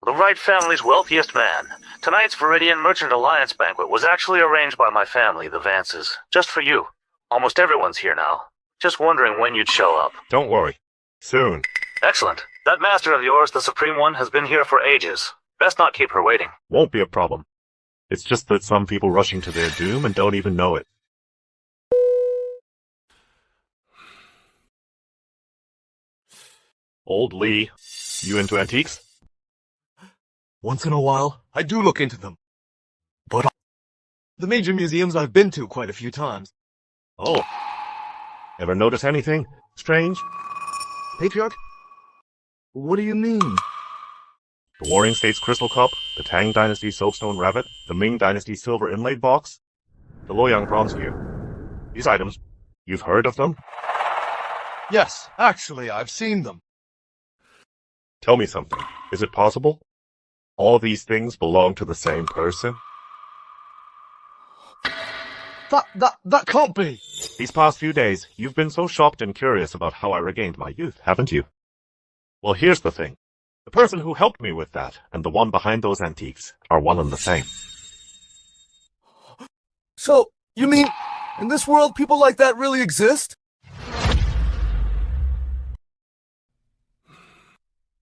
The Wright family's wealthiest man. Tonight's Viridian Merchant Alliance banquet was actually arranged by my family, the Vances, just for you. Almost everyone's here now. Just wondering when you'd show up. Don't worry. Soon. Excellent. That master of yours, the Supreme One, has been here for ages. Best not keep her waiting. Won't be a problem. It's just that some people rushing to their doom and don't even know it. Old Lee, you into antiques? Once in a while, I do look into them. But the major museums I've been to quite a few times. Oh. Ever notice anything strange? Patriarch? What do you mean? The Warring States Crystal Cup, the Tang Dynasty Soapstone Rabbit, the Ming Dynasty Silver Inlaid Box, the Luoyang Bronze Gear. These items, you've heard of them? Yes, actually, I've seen them. Tell me something. Is it possible? All these things belong to the same person? That can't be. These past few days, you've been so shocked and curious about how I regained my youth, haven't you? Well, here's the thing. The person who helped me with that, and the one behind those antiques, are one and the same. So, you mean, in this world people like that really exist?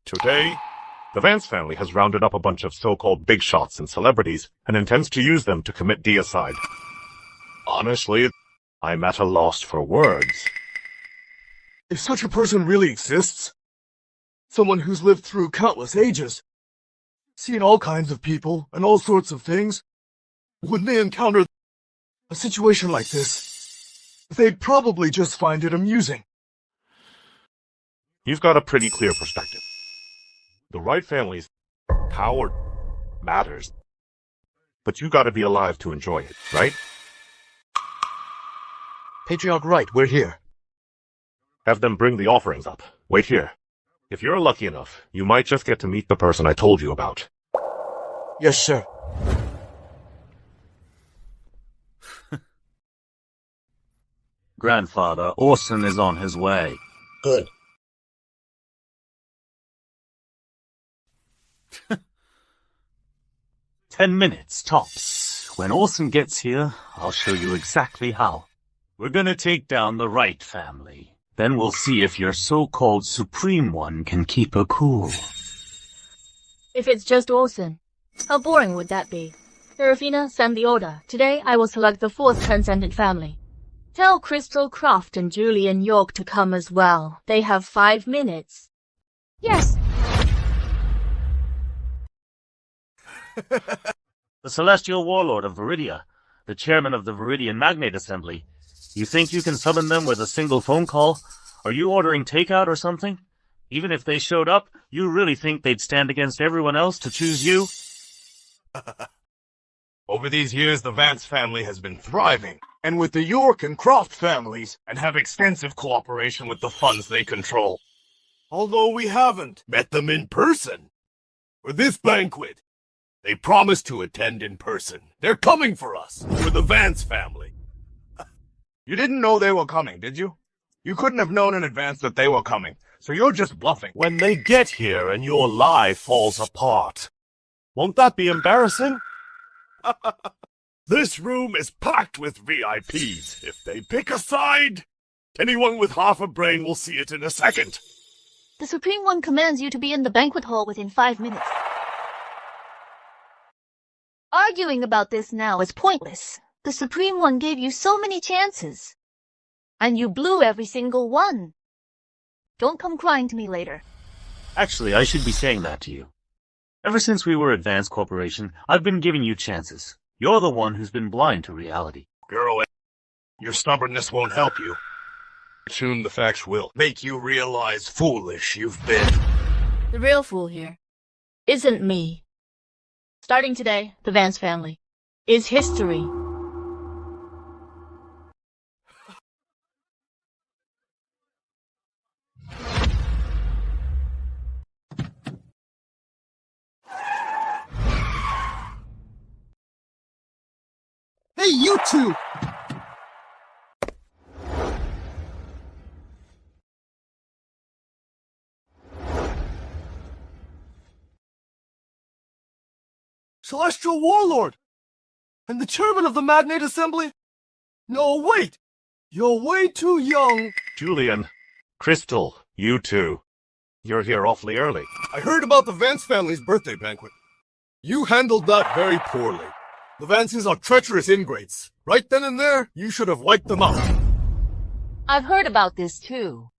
Today, the Vance family has rounded up a bunch of so-called big shots and celebrities, and intends to use them to commit deicide. Honestly, I'm at a loss for words. If such a person really exists, someone who's lived through countless ages, seen all kinds of people and all sorts of things, when they encounter a situation like this, they'd probably just find it amusing. You've got a pretty clear perspective. The Wright family's power matters, but you gotta be alive to enjoy it, right? Patriarch Wright, we're here. Have them bring the offerings up. Wait here. If you're lucky enough, you might just get to meet the person I told you about. Yes, sir. Grandfather, Orson is on his way. Good. "10 minutes, tops. When Orson gets here, I'll show you exactly how. We're gonna take down the Wright family. Then we'll see if your so-called Supreme One can keep her cool." If it's just Orson, how boring would that be? Serafina, send the order. Today I will select the fourth transcendent family. Tell Crystal Croft and Julian York to come as well. They have 5 minutes. Yes. The Celestial Warlord of Viridia, the chairman of the Viridian Magnate Assembly. You think you can summon them with a single phone call? Are you ordering takeout or something? Even if they showed up, you really think they'd stand against everyone else to choose you? Over these years, the Vance family has been thriving, and with the York and Croft families, and have extensive cooperation with the funds they control. Although we haven't met them in person. For this banquet, they promised to attend in person. They're coming for us. We're the Vance family. You didn't know they were coming, did you? You couldn't have known in advance that they were coming, so you're just bluffing. When they get here and your lie falls apart, won't that be embarrassing? This room is packed with VIPs. If they pick a side, anyone with half a brain will see it in a second. The Supreme One commands you to be in the banquet hall within 5 minutes. Arguing about this now is pointless. The Supreme One gave you so many chances. And you blew every single one. Don't come crying to me later. Actually, I should be saying that to you. Ever since we were Advanced Corporation, I've been giving you chances. You're the one who's been blind to reality. Girl, your stubbornness won't help you. Soon the facts will make you realize foolish you've been. The real fool here isn't me. Starting today, the Vance family is history. Hey, you two! Celestial Warlord! And the chairman of the Magnate Assembly? No, wait! You're way too young. Julian, Crystal, you two. You're here awfully early. I heard about the Vance family's birthday banquet. You handled that very poorly. The Vances are treacherous ingrates. Right then and there, you should have wiped them out. I've heard about this too.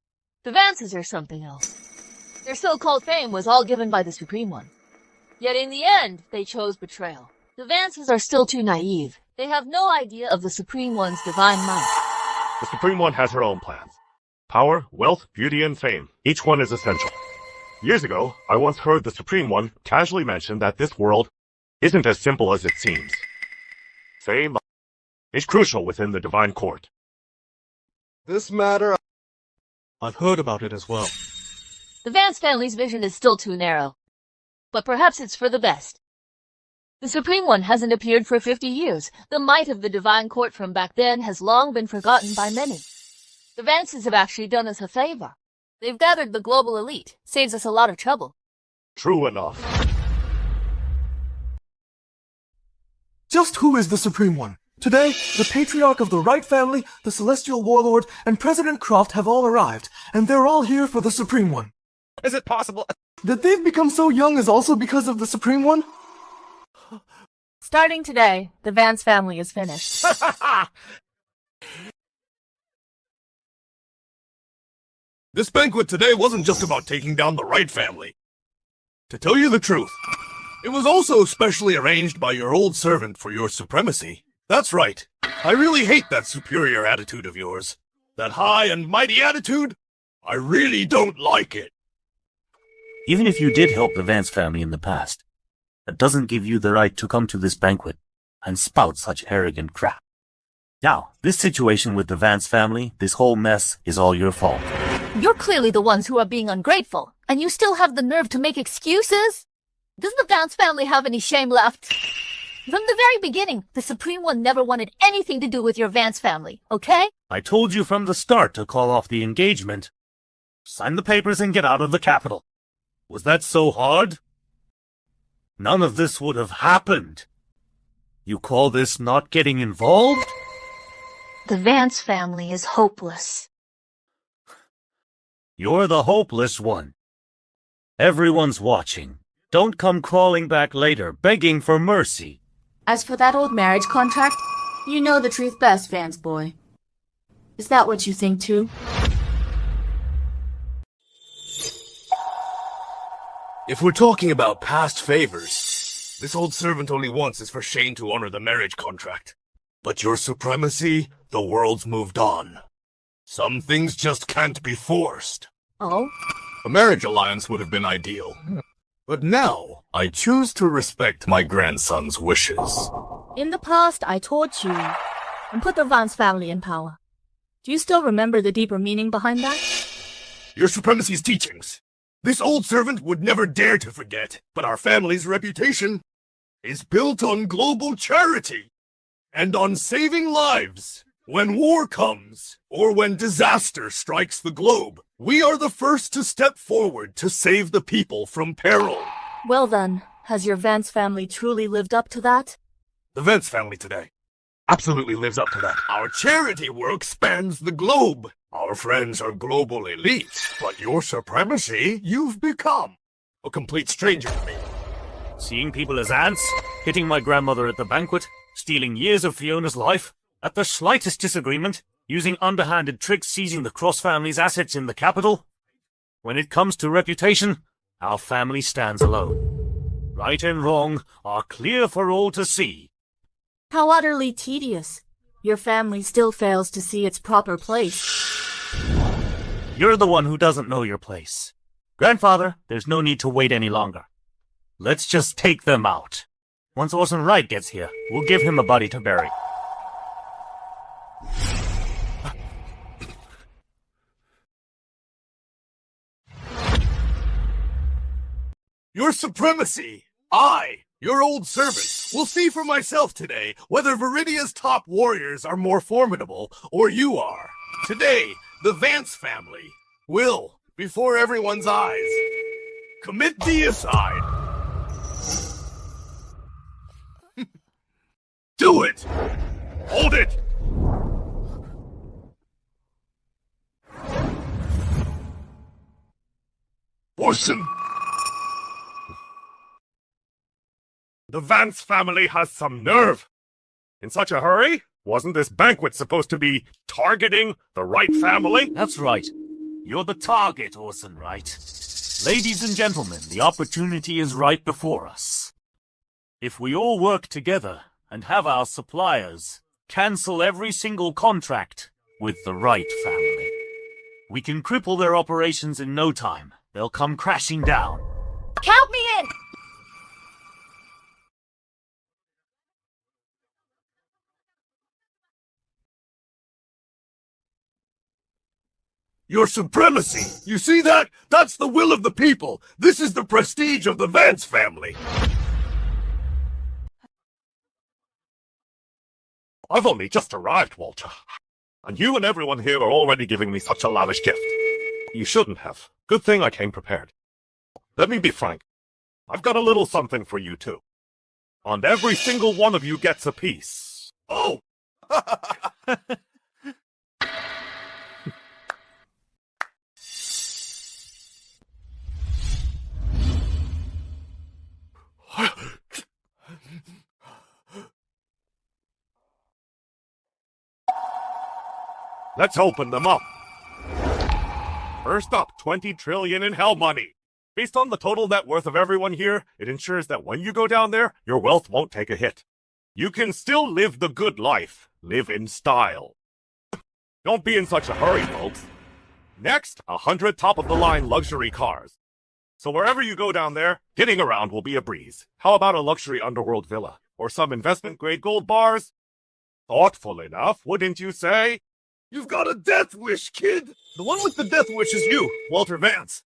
The Vances are something else. Their so-called fame was all given by the Supreme One. Yet in the end, they chose betrayal. The Vances are still too naive. They have no idea of the Supreme One's divine might. The Supreme One has her own plans. Power, wealth, beauty, and fame. Each one is essential. Years ago, I once heard the Supreme One casually mention that this world isn't as simple as it seems. Fame is crucial within the Divine Court. This matter, I've heard about it as well. The Vance family's vision is still too narrow. But perhaps it's for the best. The Supreme One hasn't appeared for 50 years. The might of the Divine Court from back then has long been forgotten by many. The Vances have actually done us a favor. They've gathered the global elite. Saves us a lot of trouble. True enough. Just who is the Supreme One? Today, the Patriarch of the Wright family, the Celestial Warlord, and President Croft have all arrived, and they're all here for the Supreme One. Is it possible? That they've become so young is also because of the Supreme One? Starting today, the Vance family is finished. This banquet today wasn't just about taking down the Wright family. To tell you the truth, it was also specially arranged by your old servant for your supremacy. That's right. I really hate that superior attitude of yours. That high and mighty attitude, I really don't like it. Even if you did help the Vance family in the past, that doesn't give you the right to come to this banquet and spout such arrogant crap. Now, this situation with the Vance family, this whole mess, is all your fault. You're clearly the ones who are being ungrateful. And you still have the nerve to make excuses? Does the Vance family have any shame left? From the very beginning, the Supreme One never wanted anything to do with your Vance family, okay? I told you from the start to call off the engagement. Sign the papers and get out of the capital. Was that so hard? None of this would have happened. You call this not getting involved? The Vance family is hopeless. You're the hopeless one. Everyone's watching. Don't come crawling back later, begging for mercy. As for that old marriage contract, you know the truth best, Vance boy. Is that what you think too? If we're talking about past favors, this old servant only wants is for Shane to honor the marriage contract. But your supremacy, the world's moved on. Some things just can't be forced. Oh? A marriage alliance would have been ideal. But now, I choose to respect my grandson's wishes. In the past, I taught you and put the Vance family in power. Do you still remember the deeper meaning behind that? Your supremacy's teachings. This old servant would never dare to forget, but our family's reputation is built on global charity and on saving lives. When war comes, or when disaster strikes the globe, we are the first to step forward to save the people from peril. Well then, has your Vance family truly lived up to that? The Vance family today absolutely lives up to that. Our charity work spans the globe. Our friends are global elites, but your supremacy, you've become a complete stranger to me. Seeing people as ants, hitting my grandmother at the banquet, stealing years of Fiona's life, at the slightest disagreement, using underhanded tricks seizing the Cross family's assets in the capital. When it comes to reputation, our family stands alone. Right and wrong are clear for all to see. How utterly tedious. Your family still fails to see its proper place. You're the one who doesn't know your place. Grandfather, there's no need to wait any longer. Let's just take them out. Once Orson Wright gets here, we'll give him a body to bury. Your supremacy! I, your old servant, will see for myself today whether Viridia's top warriors are more formidable or you are. Today, the Vance family will, before everyone's eyes, commit deicide. Do it! Hold it! Orson! The Vance family has some nerve. In such a hurry? Wasn't this banquet supposed to be targeting the right family? That's right. You're the target, Orson Wright. Ladies and gentlemen, the opportunity is right before us. If we all work together and have our suppliers cancel every single contract with the right family, we can cripple their operations in no time. They'll come crashing down. Count me in! Your supremacy! You see that? That's the will of the people! This is the prestige of the Vance family! I've only just arrived, Walter. And you and everyone here are already giving me such a lavish gift. You shouldn't have. Good thing I came prepared. Let me be frank. I've got a little something for you too. And every single one of you gets a piece. Oh! Let's open them up. First up, 20 trillion in hell money. Based on the total net worth of everyone here, it ensures that when you go down there, your wealth won't take a hit. You can still live the good life. Live in style. Don't be in such a hurry, folks. Next, 100 top-of-the-line luxury cars. So wherever you go down there, getting around will be a breeze. How about a luxury underworld villa? Or some investment-grade gold bars? Thoughtful enough, wouldn't you say? You've got a death wish, kid! The one with the death wish is you, Walter Vance.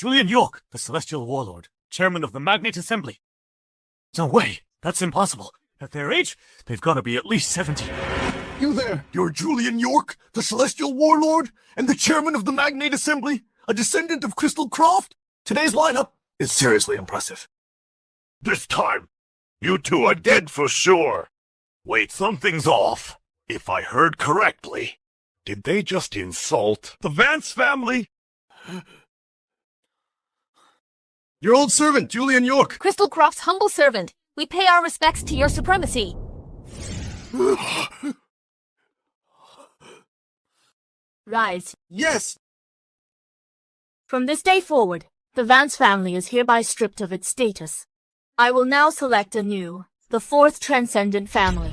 Julian York, the Celestial Warlord, chairman of the Magnate Assembly. No way, that's impossible. At their age, they've got to be at least 70. You there? You're Julian York, the Celestial Warlord, and the chairman of the Magnate Assembly, a descendant of Crystal Croft? Today's lineup is seriously impressive. This time, you two are dead for sure. Wait, something's off. If I heard correctly, did they just insult the Vance family? Your old servant, Julian York. Crystal Croft's humble servant. We pay our respects to your supremacy. Rise. Yes! From this day forward, the Vance family is hereby stripped of its status. I will now select anew the fourth transcendent family.